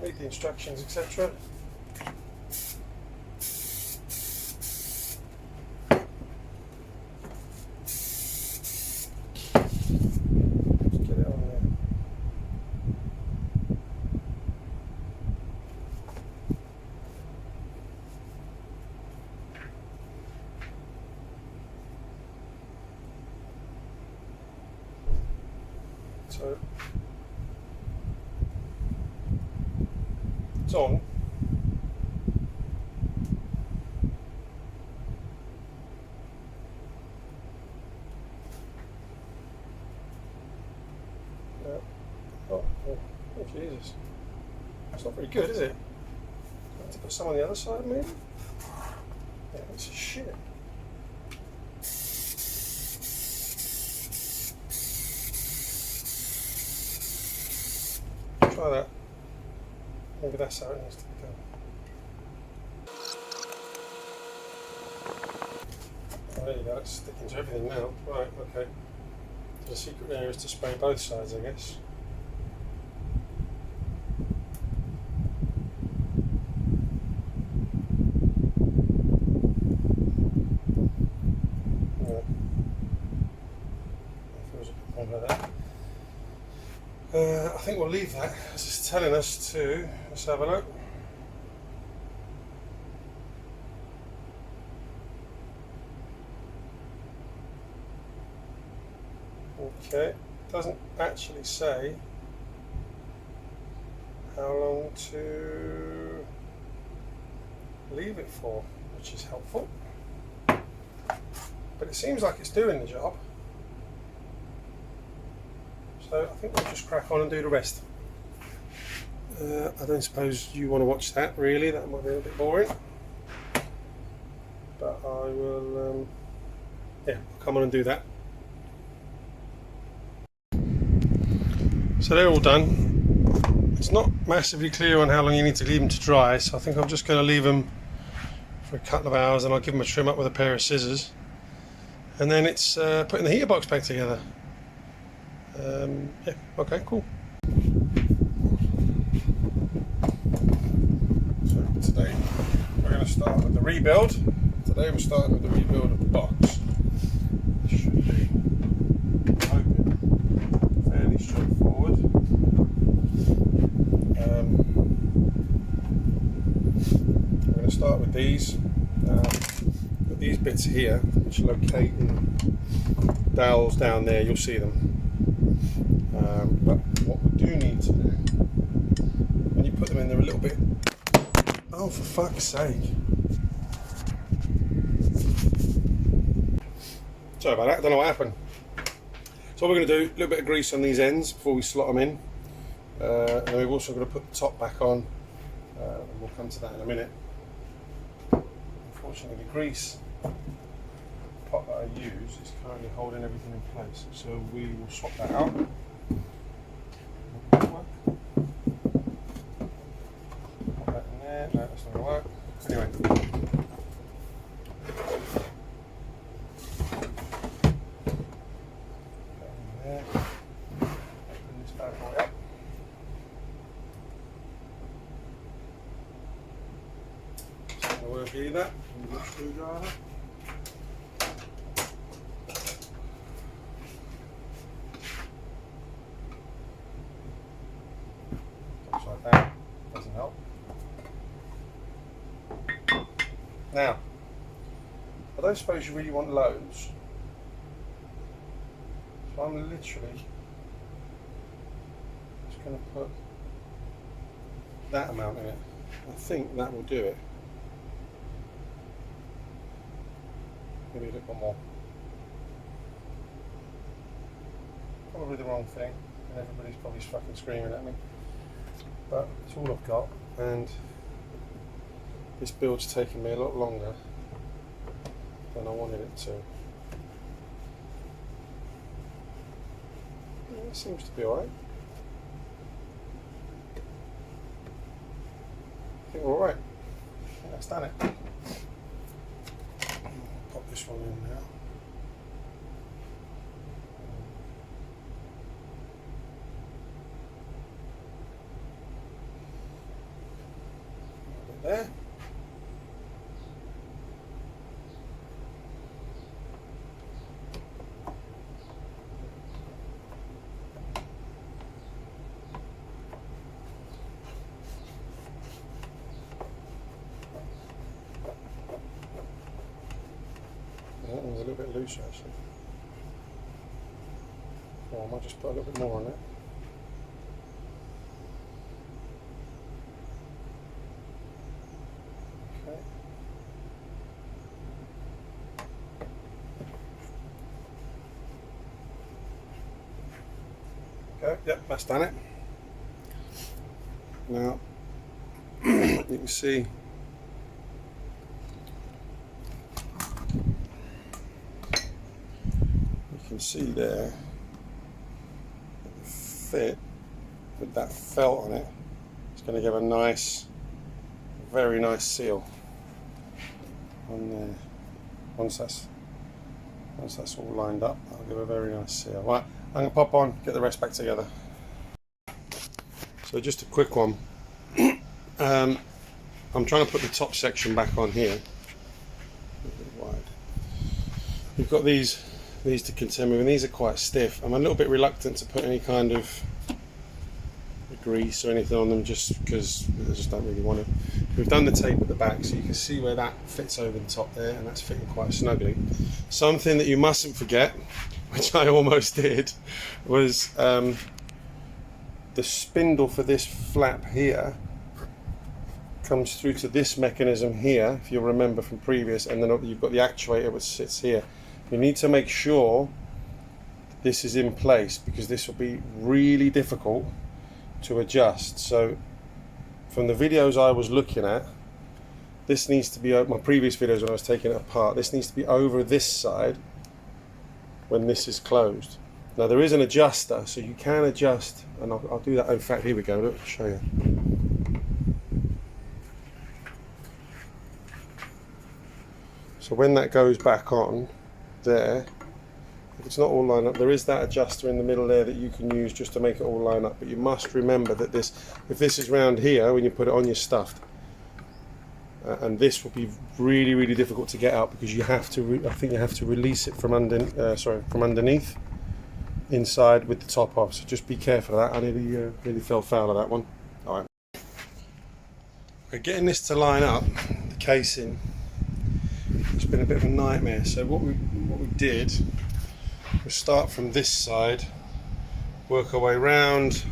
[SPEAKER 1] read the instructions, etc. Get it on there. So it's on. Oh, Jesus. It's not very good, is it? I have to put some on the other side, maybe? Yeah, it's shit. Try that. Maybe that's how it needs to be done. Oh, there you go, it's sticking to everything now. Right, okay. So the secret there is to spray both sides, I guess. Yeah. That feels a bit more like that. I think we'll leave that. It's just telling us to, let's have a look. Okay, doesn't actually say how long to leave it for, which is helpful. But it seems like it's doing the job. So I think we'll just crack on and do the rest. I don't suppose you want to watch that really, that might be a bit boring. But I will, yeah, I'll come on and do that. So they're all done. It's not massively clear on how long you need to leave them to dry, so I think I'm just going to leave them for a couple of hours and I'll give them a trim up with a pair of scissors. And then it's putting the heater box back together. Yeah, okay, cool. So today we're going to start with the rebuild. Today we're starting with the rebuild of the box. It should be, I'm hoping, fairly straightforward. We're going to start with these. With these bits here, which locate in dowels down there, you'll see them. But what we do need to do, when you put them in, they're a little bit, oh for fuck's sake. Sorry about that, I don't know what happened. So what we're going to do, a little bit of grease on these ends before we slot them in. And then we've also got to put the top back on, and we'll come to that in a minute. Unfortunately the grease pot that I use is currently holding everything in place, so we will swap that out. Put that in there. No, that's not going to work. Anyway. There. Open this bad boy up. Just going to work either. Screwdriver. Upside down, doesn't help. Now, I don't suppose you really want loads, So I'm literally just going to put that amount in it. I think that will do it. Maybe a little more. Probably the wrong thing, and everybody's probably fucking screaming at me. But it's all I've got, and this build's taken me a lot longer than I wanted it to. Yeah, it seems to be alright. I think we're alright. Yeah, that's done it. Pop this one in now. A bit there. That one's a little bit loose actually. Or I might just put a little bit more on it. Okay. Okay, yep, that's done it. Now you can see there the fit with that felt on it. It's going to give a nice, very nice seal on there. Once that's all lined up, I'll give a very nice seal. Right, I'm going to pop on, get the rest back together. So just a quick one. I'm trying to put the top section back on here. A bit wide. We've got these to contend with, and these are quite stiff. I'm a little bit reluctant to put any kind of grease or anything on them just because I just don't really want it. We've done the tape at the back, so you can see where that fits over the top there, and that's fitting quite snugly. Something that you mustn't forget, which I almost did, was the spindle for this flap here comes through to this mechanism here, if you'll remember from previous, and then you've got the actuator which sits here. You need to make sure this is in place because this will be really difficult to adjust. So from the videos I was looking at, this needs to be, my previous videos when I was taking it apart, this needs to be over this side when this is closed. Now there is an adjuster, so you can adjust, and I'll do that. In fact, here we go, look, I'll show you. So when that goes back on there, if it's not all lined up, there is that adjuster in the middle there that you can use just to make it all line up. But you must remember that this, if this is round here when you put it on, you're stuffed, and this will be really, really difficult to get out because you have to. I think you have to release it from from underneath, inside with the top off. So just be careful of that. I nearly fell foul of that one. All right. We're getting this to line up, the casing. It's been a bit of a nightmare. So what we did was start from this side, work our way round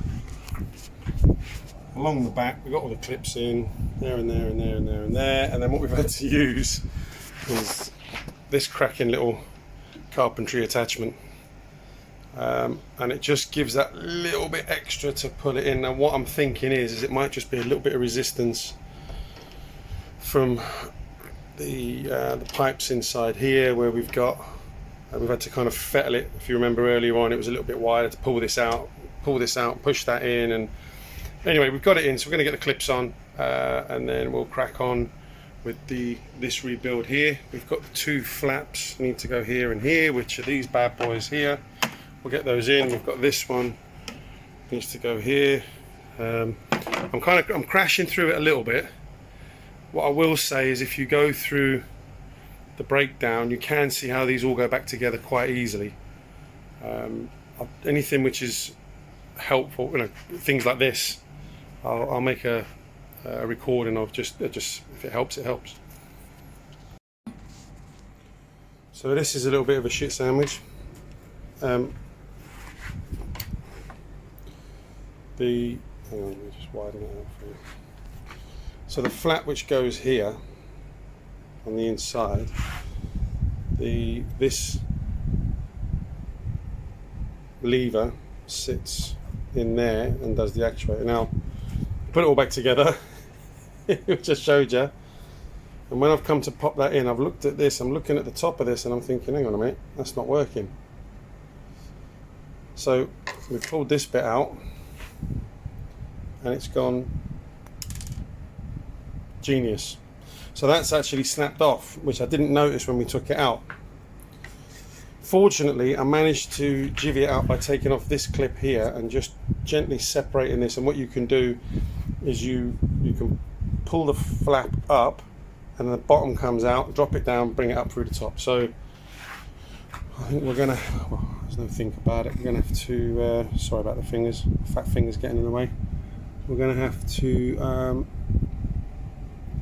[SPEAKER 1] along the back. We got all the clips in there and there and there and there and there, and then what we've had to use is this cracking little carpentry attachment, and it just gives that little bit extra to pull it in. Now what I'm thinking is it might just be a little bit of resistance from the pipes inside here where we've had to kind of fettle it. If you remember earlier on, it was a little bit wider to pull this out, push that in, and anyway, we've got it in, so we're going to get the clips on, and then we'll crack on with this rebuild here. We've got the two flaps need to go here and here, which are these bad boys here. We'll get those in. We've got this one needs to go here. I'm crashing through it a little bit. What I will say is if you go through the breakdown, you can see how these all go back together quite easily. Anything which is helpful, things like this, I'll make a recording of just if it helps, it helps. So this is a little bit of a shit sandwich. hang on, let me just widen it out for you. So the flap which goes here on the inside, this lever sits in there and does the actuator. Now, put it all back together, which I showed you. And when I've come to pop that in, I've looked at this, I'm looking at the top of this and I'm thinking, hang on a minute, that's not working. So we've pulled this bit out and it's gone genius. So that's actually snapped off, which I didn't notice when we took it out. Fortunately, I managed to jivvy it out by taking off this clip here and just gently separating this. And what you can do is you can pull the flap up and the bottom comes out, drop it down, bring it up through the top. So I think we're gonna, well, there's no think about it, we're gonna have to, sorry about the fingers, fat fingers getting in the way. We're gonna have to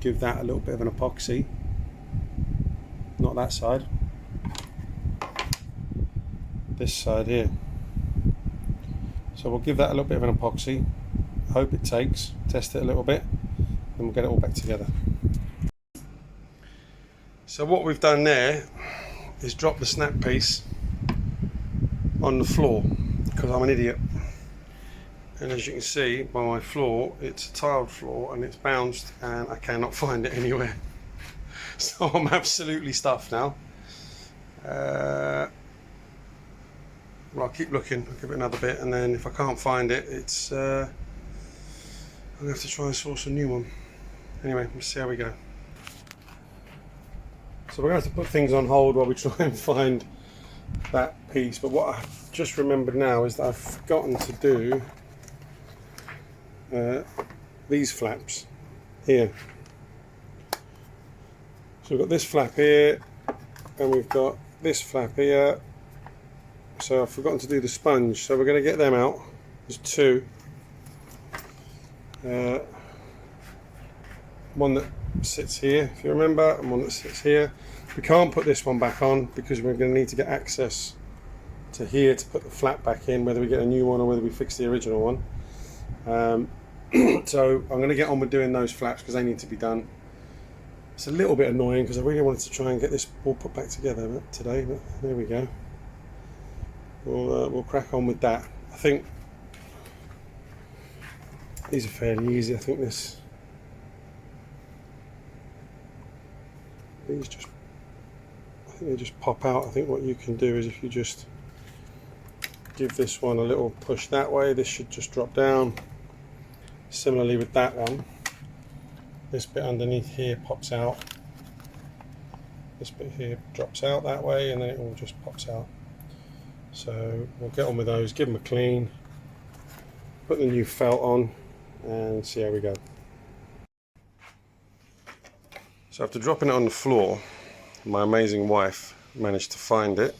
[SPEAKER 1] give that a little bit of an epoxy. Not that side, this side here. So we'll give that a little bit of an epoxy, hope it takes, test it a little bit, and we'll get it all back together. So what we've done there is drop the snap piece on the floor, because I'm an idiot. And as you can see by my floor, it's a tiled floor and it's bounced and I cannot find it anywhere. So I'm absolutely stuffed now. Well, I'll keep looking, I'll give it another bit, and then if I can't find it, it's I'm gonna have to try and source a new one. Anyway, let's see how we go. So we're going to have to put things on hold while we try and find that piece. But what I've just remembered now is that I've forgotten to do these flaps here. So we've got this flap here and we've got this flap here. So I've forgotten to do the sponge. So we're going to get them out. There's two. One that sits here, if you remember, and one that sits here. We can't put this one back on because we're going to need to get access to here to put the flap back in, whether we get a new one or whether we fix the original one. So I'm going to get on with doing those flaps because they need to be done. It's a little bit annoying because I really wanted to try and get this all put back together today, but there we go. We'll crack on with that. I think these are fairly easy. I think they just pop out. I think what you can do is if you just give this one a little push that way, this should just drop down. Similarly with that one, this bit underneath here pops out, this bit here drops out that way, and then it all just pops out. So we'll get on with those, give them a clean, put the new felt on and see how we go. So after dropping it on the floor, my amazing wife managed to find it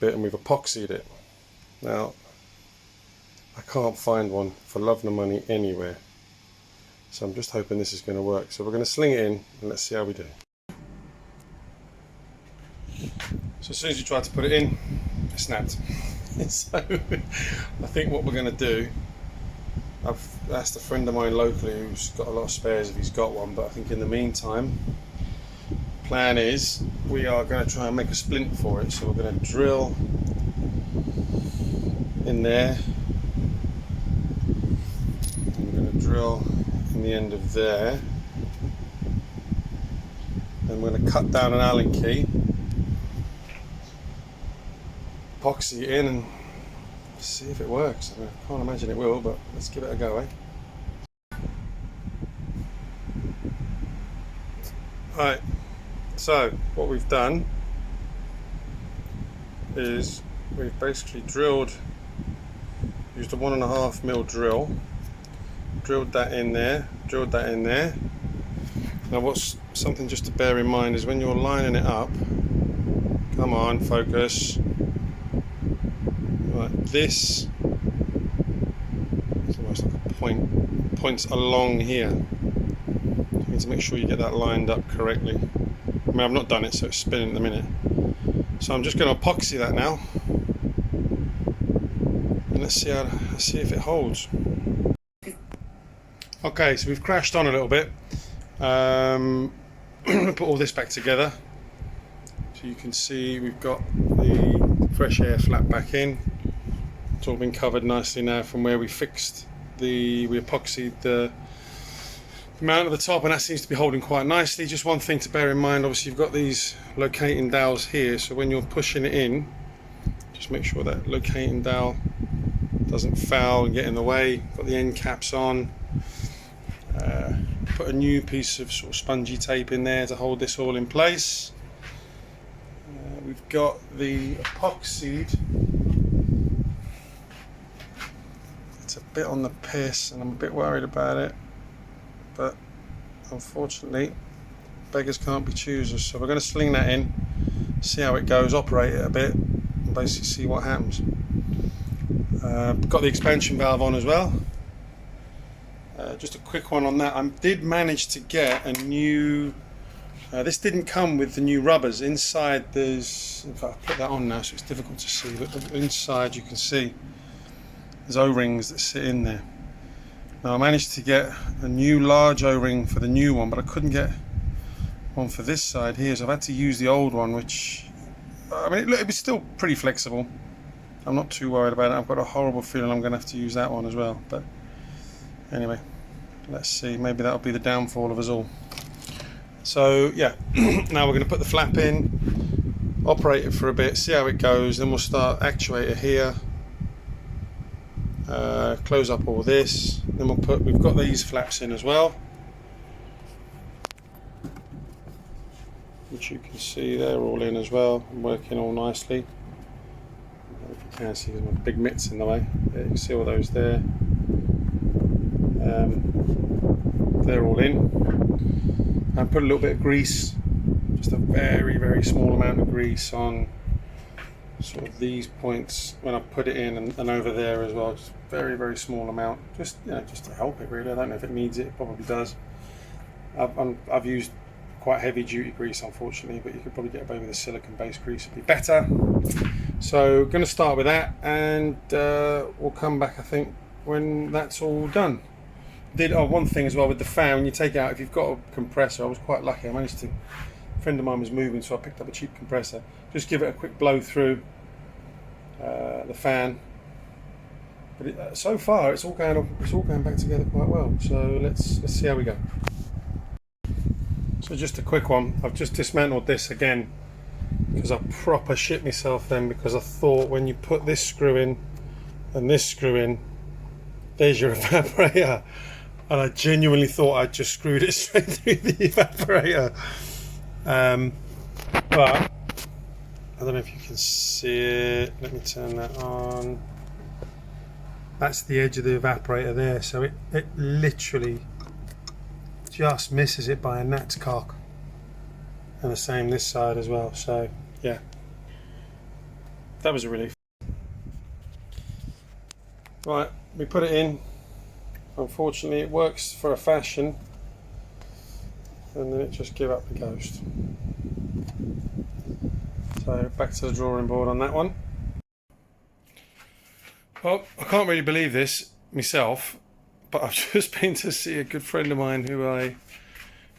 [SPEAKER 1] and we've epoxied it. Now I can't find one for love nor money anywhere, so I'm just hoping this is going to work. So we're going to sling it in and let's see how we do. So as soon as you try to put it in, it snapped. So I think what we're going to do, I've asked a friend of mine locally who's got a lot of spares if he's got one, but I think in the meantime, plan is we are going to try and make a splint for it. So we're going to drill in there, and we're going to drill in the end of there, then we're going to cut down an Allen key, epoxy it in and see if it works. I can't imagine it will, but let's give it a go, eh? Right, so what we've done is we've basically used a 1.5mm drill, drilled that in there. Now what's something just to bear in mind is when you're lining it up, come on, focus. Right, this is almost like a points along here. You need to make sure you get that lined up correctly. I mean, I've not done it, so it's spinning at the minute. So I'm just going to epoxy that now. and let's see if it holds. Okay, so we've crashed on a little bit. Put all this back together, so you can see we've got the fresh air flap back in. It's all been covered nicely now from where we fixed we epoxied the mount at the top, and that seems to be holding quite nicely. Just one thing to bear in mind, obviously you've got these locating dowels here, so when you're pushing it in, just make sure that locating dowel doesn't foul and get in the way. Got the end caps on. Put a new piece of sort of spongy tape in there to hold this all in place. We've got the epoxied. It's a bit on the piss and I'm a bit worried about it, but unfortunately beggars can't be choosers, so we're going to sling that in, see how it goes, operate it a bit and basically see what happens. Got the expansion valve on as well. Just a quick one on that. I did manage to get a new, this didn't come with the new rubbers. Inside there's, in fact I'll put that on now so it's difficult to see, but inside you can see there's O-rings that sit in there. Now I managed to get a new large O-ring for the new one, but I couldn't get one for this side here, so I've had to use the old one, which, I mean, it was still pretty flexible. I'm not too worried about it. I've got a horrible feeling I'm going to have to use that one as well, but anyway, let's see, maybe that'll be the downfall of us all. So yeah, now we're going to put the flap in, operate it for a bit, see how it goes, then we'll start actuator here, close up all this, then we've got these flaps in as well, which you can see they're all in as well, working all nicely. If you can see, there's my big mitts in the way. Yeah, you can see all those there. They're all in. I put a little bit of grease, just a very, very small amount of grease on sort of these points when I put it in, and over there as well, just very, very small amount, just, you know, just to help it really. I don't know if it needs it, it probably does. I've used quite heavy duty grease unfortunately, but you could probably get away with a silicone based grease, it'd be better. So going to start with that, and we'll come back I think when that's all done. One thing as well with the fan, when you take it out, if you've got a compressor, I was quite lucky, a friend of mine was moving, so I picked up a cheap compressor. Just give it a quick blow through the fan, but so far it's all going back together quite well, so let's see how we go. So just a quick one, I've just dismantled this again because I proper shit myself then, because I thought when you put this screw in and this screw in, there's your evaporator, and I genuinely thought I'd just screwed it straight through the evaporator. But I don't know if you can see it, let me turn that on. That's the edge of the evaporator there, so it literally just misses it by a gnat's cock, and the same this side as well, so yeah, that was a relief. Right, we put it in. Unfortunately it works for a fashion, and then it just gave up the ghost. So back to the drawing board on that one. Well, I can't really believe this myself, but I've just been to see a good friend of mine who I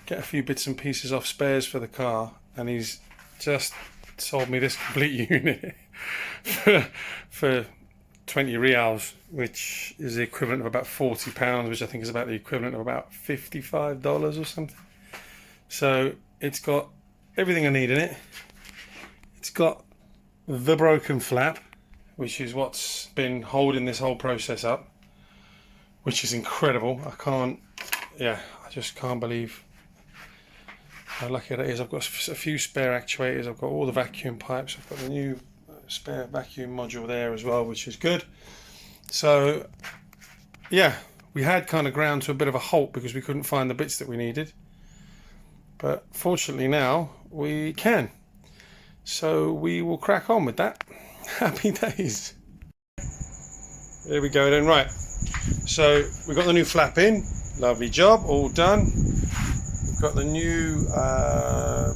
[SPEAKER 1] get a few bits and pieces off spares for the car, and he's just sold me this complete unit for 20 reals, which is the equivalent of about £40, which I think is about the equivalent of about $55 or something. So it's got everything I need in it. It's got the broken flap, which is what's been holding this whole process up, which is incredible. I just can't believe how lucky that is. I've got a few spare actuators, I've got all the vacuum pipes, I've got the new spare vacuum module there as well, which is good. So yeah, we had kind of ground to a bit of a halt because we couldn't find the bits that we needed, but fortunately now we can, so we will crack on with that. Happy days. There we go then. Right, so we've got the new flap in, lovely job, all done. We've got the new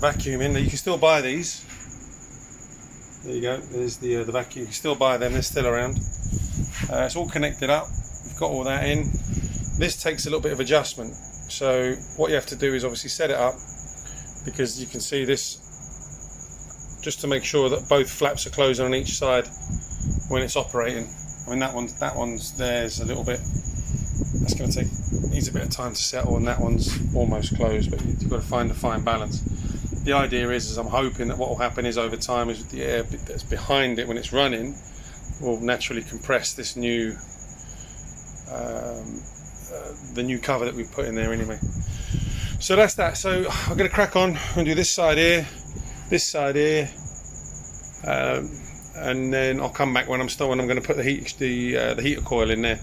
[SPEAKER 1] vacuum in. You can still buy these. There you go, there's the vacuum, you can still buy them, they're still around. It's all connected up. We've got all that in. This takes a little bit of adjustment. So what you have to do is obviously set it up, because you can see this, just to make sure that both flaps are closed on each side when it's operating. I mean, that one's there's a little bit. That's going to needs a bit of time to settle, and that one's almost closed. But you've got to find a fine balance. The idea is I'm hoping that what will happen is over time is the air that's behind it when it's running will naturally compress this new the new cover that we put in there anyway. So that's that. So I'm going to crack on. I'm going to do this side here, and then I'll come back when I'm going to put the heater coil in there.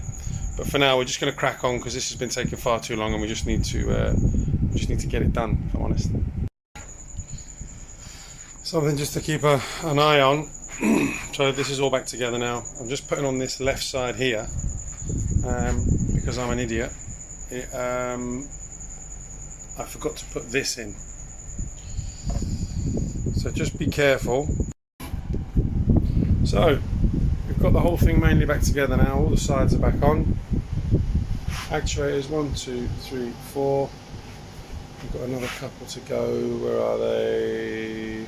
[SPEAKER 1] But for now, we're just going to crack on because this has been taking far too long, and we just need to get it done, if I'm honest. Something just to keep an eye on. So this is all back together now. I'm just putting on this left side here because I'm an idiot. I forgot to put this in. So just be careful. So we've got the whole thing mainly back together now. All the sides are back on. Actuators 1, 2, 3, 4. We've got another couple to go. Where are they?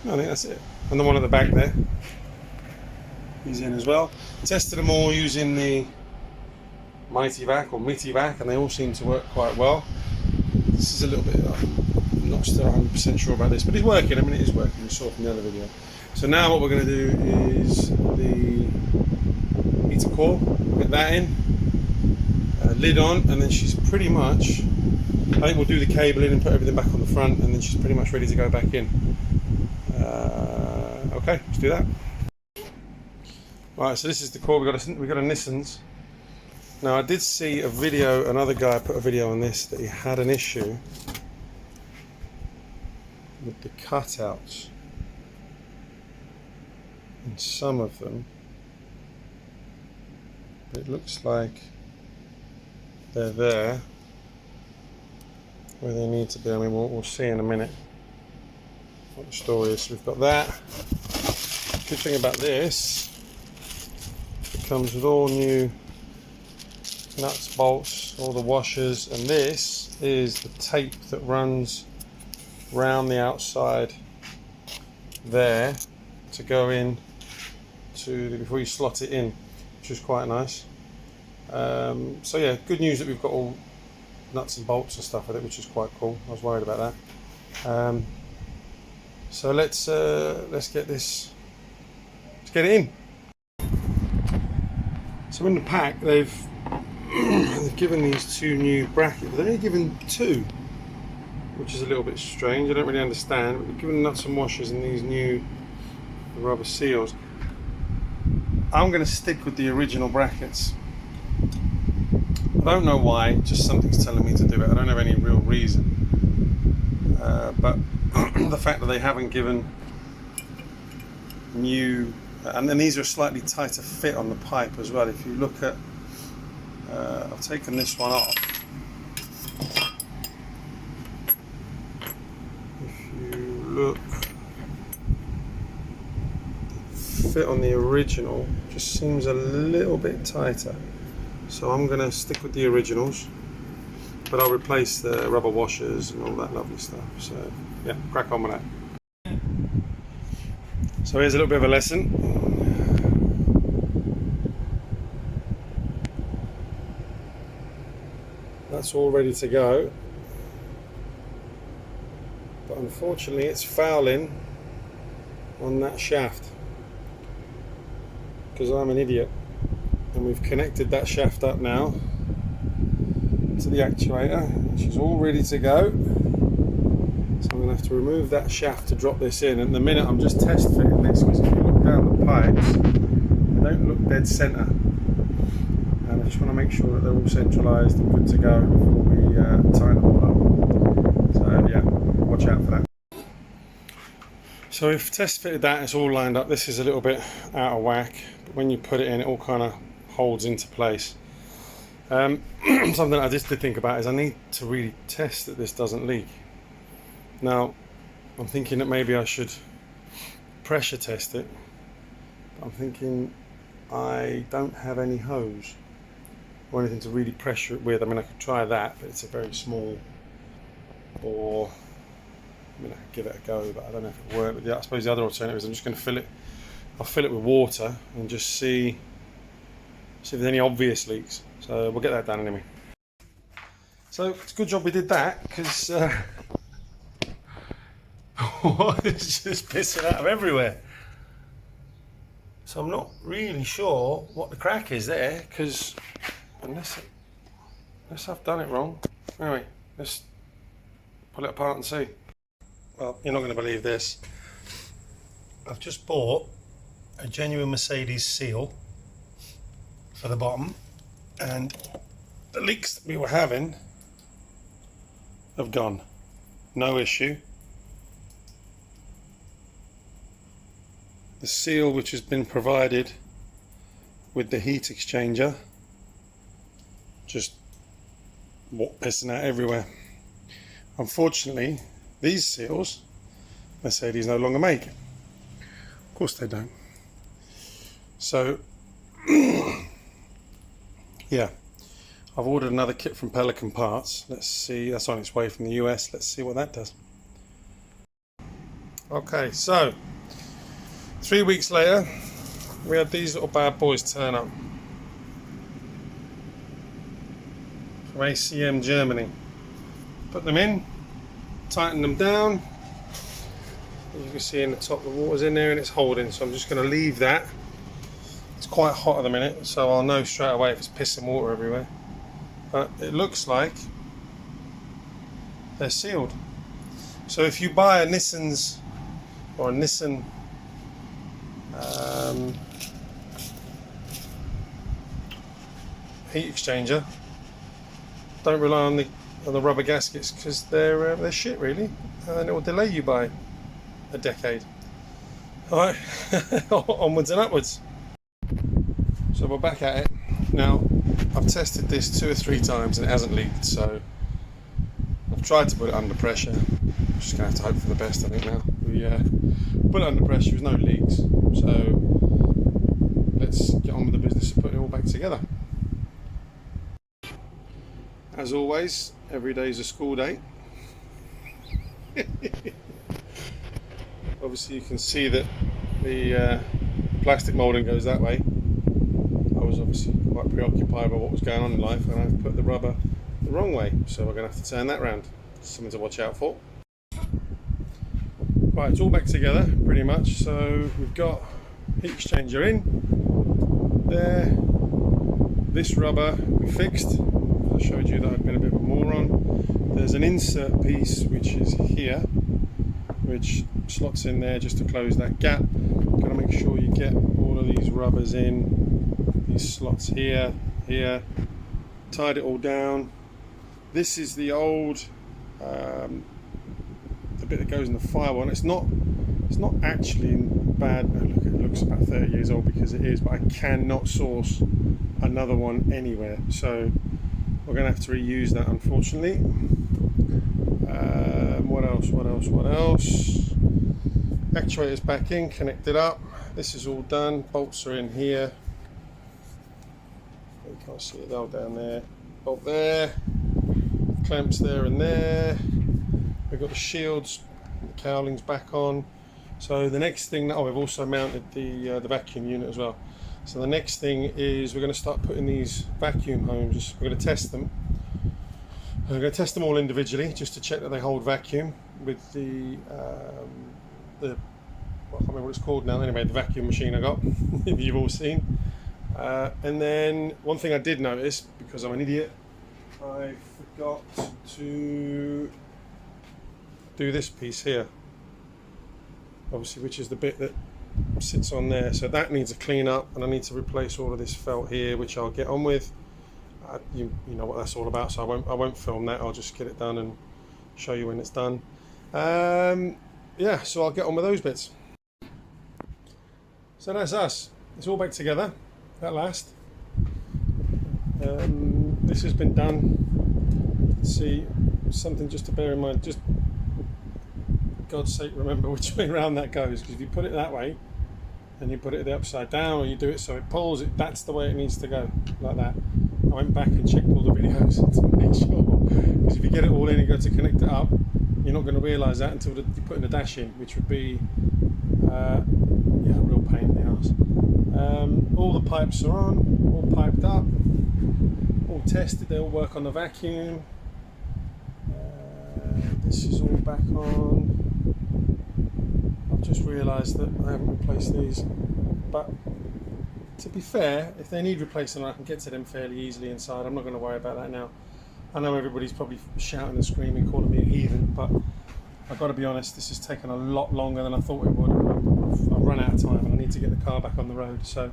[SPEAKER 1] No, I think that's it. And the one at the back there, he's in as well. Tested them all using the Mighty Vac or Mitty Vac, and they all seem to work quite well. This is a little bit, I'm not still 100% sure about this, but it's working. I mean, it is working. You saw from the other video. So now what we're going to do is the heater core, get that in, lid on, and then she's pretty much, I think we'll do the cable in and put everything back on the front, and then she's pretty much ready to go back in. Okay, let's do that. Right, so this is the core. We got a Nissan's. Now I did see a video, another guy put a video on this, that he had an issue with the cutouts in some of them, but it looks like they're there where they need to be. I mean, we'll see in a minute what the story is. So we've got that. Good thing about this, it comes with all new nuts, bolts, all the washers, and this is the tape that runs round the outside there to go in to before you slot it in, which is quite nice. So yeah, good news that we've got all nuts and bolts and stuff with it, which is quite cool. I was worried about that. So let's get this. Let's get it in. So in the pack, they've given these two new brackets. They've only given two, which is a little bit strange. I don't really understand. But they've given nuts and washers and these new rubber seals. I'm going to stick with the original brackets. I don't know why. Just something's telling me to do it. I don't have any real reason. But the fact that they haven't given new, and then these are a slightly tighter fit on the pipe as well. If you look at, I've taken this one off. If you look, the fit on the original just seems a little bit tighter. So I'm going to stick with the originals, but I'll replace the rubber washers and all that lovely stuff. So yeah, crack on with that. So here's a little bit of a lesson. That's all ready to go, but unfortunately it's fouling on that shaft because I'm an idiot, and we've connected that shaft up now to the actuator, which is all ready to go. So I'm going to have to remove that shaft to drop this in, and in a minute I'm just test fitting this, because if you look down the pipes, they don't look dead centre, and I just want to make sure that they're all centralised and good to go before we tighten them all up. So yeah, watch out for that. So we've test fitted that, it's all lined up. This is a little bit out of whack, but when you put it in, it all kind of holds into place. Something I just did think about is I need to really test that this doesn't leak. Now I'm thinking that maybe I should pressure test it, but I'm thinking I don't have any hose or anything to really pressure it with. I mean, I could try that, but it's a very small, or I mean, I could give it a go, but I don't know if it worked. But I suppose the other alternative is I'm just going to fill it. I'll fill it with water and just see if there's any obvious leaks. So we'll get that done anyway. So it's a good job we did that, because it's just pissing out of everywhere. So I'm not really sure what the crack is there, because unless I've done it wrong. Anyway, let's pull it apart and see. Well, you're not going to believe this. I've just bought a genuine Mercedes seal for the bottom, and the leaks that we were having have gone. No issue. The seal which has been provided with the heat exchanger just pissing out everywhere. Unfortunately, these seals Mercedes no longer make. Of course they don't. So yeah, I've ordered another kit from Pelican Parts. Let's see, that's on its way from the US. Let's see what that does. Okay, so 3 weeks later, we had these little bad boys turn up from ACM Germany. Put them in, tighten them down. As you can see in the top, the water's in there and it's holding, so I'm just going to leave that. It's quite hot at the minute, so I'll know straight away if it's pissing water everywhere. But it looks like they're sealed. So if you buy a Nissan's or a Nissan heat exchanger, don't rely on the rubber gaskets, because they're shit really, and it will delay you by a decade. Alright, onwards and upwards. So we're back at it. Now, I've tested this 2 or 3 times and it hasn't leaked, so I've tried to put it under pressure. I'm just going to have to hope for the best, I think, now. We put it under pressure, there's no leaks, so let's get on with the business of putting it all back together. As always, every day is a school day. Obviously you can see that the plastic moulding goes that way. I was obviously quite preoccupied by what was going on in life, and I've put the rubber the wrong way, so we're going to have to turn that round. Something to watch out for. Right, it's all back together pretty much. So we've got heat exchanger in there. This rubber we fixed. I showed you that I've been a bit of a moron. There's an insert piece which is here, which slots in there just to close that gap. Got to make sure you get all of these rubbers in. These slots here, tied it all down. This is the old, the bit that goes in the firewall. And it's not actually in bad. Look, it looks about 30 years old, because it is, but I cannot source another one anywhere. So we're going to have to reuse that, unfortunately. What else? Actuator's back in, connected up. This is all done. Bolts are in here. You can't see it all down there. Bolt there. Clamps there and there. We've got the shields, the cowlings back on. So the next thing, we've also mounted the vacuum unit as well. So the next thing is we're going to start putting these vacuum homes. We're going to test them. We're going to test them all individually just to check that they hold vacuum with the well, I can't remember what it's called now. Anyway, the vacuum machine I got, if you've all seen. And then one thing I did notice, because I'm an idiot, I forgot to do this piece here, obviously, which is the bit that sits on there. So that needs a clean up, and I need to replace all of this felt here, which I'll get on with. You know what that's all about, so I won't film that. I'll just get it done and show you when it's done. Yeah, so I'll get on with those bits. So that's us. It's all back together at last. This has been done. Let's see, something just to bear in mind. Just for God's sake, remember which way around that goes, because if you put it that way and you put it the upside down, or you do it so it pulls it. That's the way it needs to go, like that. I went back and checked all the videos to make sure, because if you get it all in and go to connect it up, you're not going to realise that until you put in the dash in, which would be yeah, a real pain in the arse. All the pipes are on, all piped up, all tested. They all work on the vacuum. This is all back on. I've just realised that I haven't replaced these, but to be fair, if they need replacing, I can get to them fairly easily inside. I'm not going to worry about that now. I know everybody's probably shouting and screaming, calling me a heathen, but I've got to be honest, this has taken a lot longer than I thought it would. I've run out of time and I need to get the car back on the road. So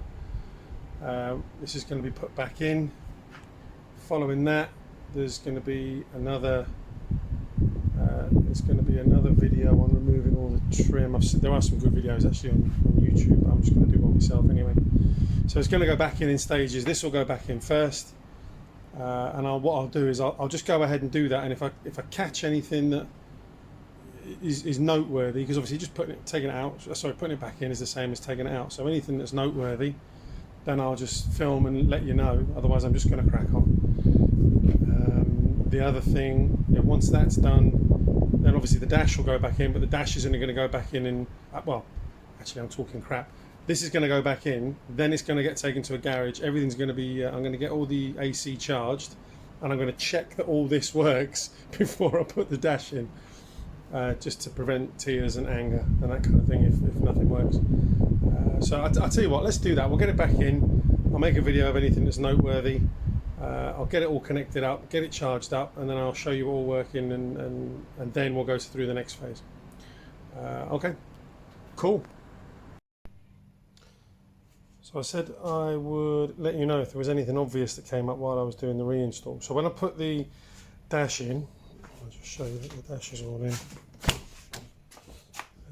[SPEAKER 1] this is going to be put back in. Following that, there's going to be another video on removing all the trim. There are some good videos actually on YouTube, but I'm just going to do one myself anyway. So it's going to go back in stages. This will go back in first. And what I'll do is I'll just go ahead and do that, and if I catch anything that is noteworthy, because obviously just putting it back in is the same as taking it out, so anything that's noteworthy, then I'll just film and let you know. Otherwise I'm just going to crack on. The other thing, once that's done, then obviously the dash will go back in, but the dash isn't going to go back in well, actually I'm talking crap. This is going to go back in, then it's going to get taken to a garage. Everything's going to be, I'm going to get all the AC charged, and I'm going to check that all this works before I put the dash in, just to prevent tears and anger and that kind of thing if nothing works. So I'll tell you what, let's do that. We'll get it back in. I'll make a video of anything that's noteworthy. I'll get it all connected up, get it charged up, and then I'll show you all working, and then we'll go through the next phase. Okay, cool. So I said I would let you know if there was anything obvious that came up while I was doing the reinstall. So when I put the dash in, I'll just show you that the dash is all in.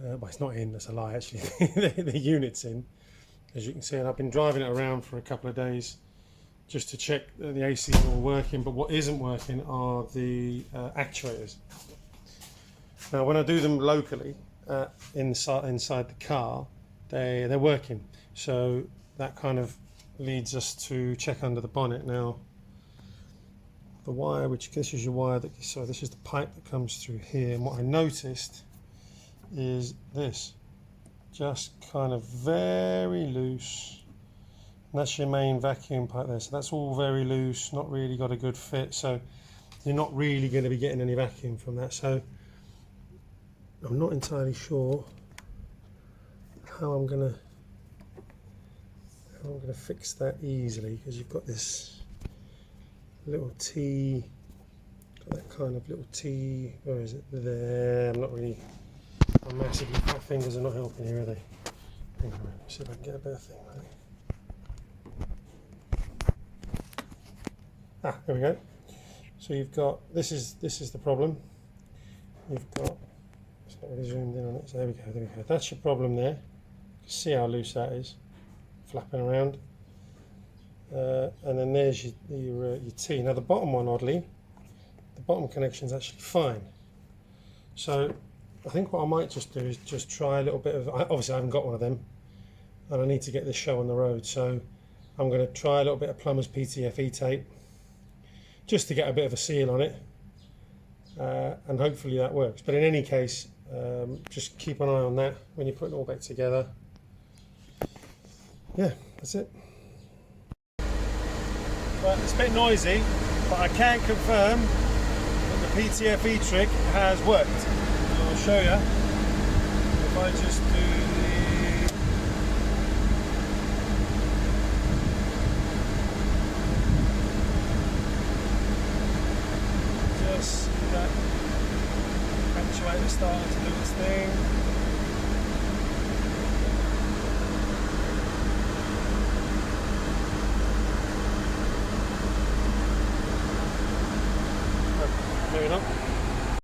[SPEAKER 1] Well, it's not in, that's a lie actually. The unit's in, as you can see, and I've been driving it around for a couple of days just to check that the AC is all working, but what isn't working are the actuators. Now when I do them locally inside the car, they're working. So that kind of leads us to check under the bonnet. Now the wire, which this is your wire that, so this is the pipe that comes through here, and what I noticed is this, just kind of very loose. And that's your main vacuum pipe there, so that's all very loose, not really got a good fit, so you're not really going to be getting any vacuum from that. So I'm not entirely sure how I'm going to fix that easily, because you've got this little T, got that kind of little T, where is it? There. I'm not really, my massively fat fingers are not helping here, are they? Hang on, let's see if I can get a better thing. Ah, there we go. So you've got, this is the problem. You've got, it's not really zoomed in on it, so there we go. That's your problem there. See how loose that is, flapping around. And then there's your T. Now the bottom one, oddly, the bottom connection is actually fine. So I think what I might just do is just try a little bit of, obviously I haven't got one of them, and I need to get this show on the road, so I'm going to try a little bit of plumber's PTFE tape just to get a bit of a seal on it, and hopefully that works. But in any case, just keep an eye on that when you're putting it all back together. Yeah, that's it. Well, it's a bit noisy, but I can confirm that the PTFE trick has worked. I'll show you. If I just do just see that actuator starting to do its thing.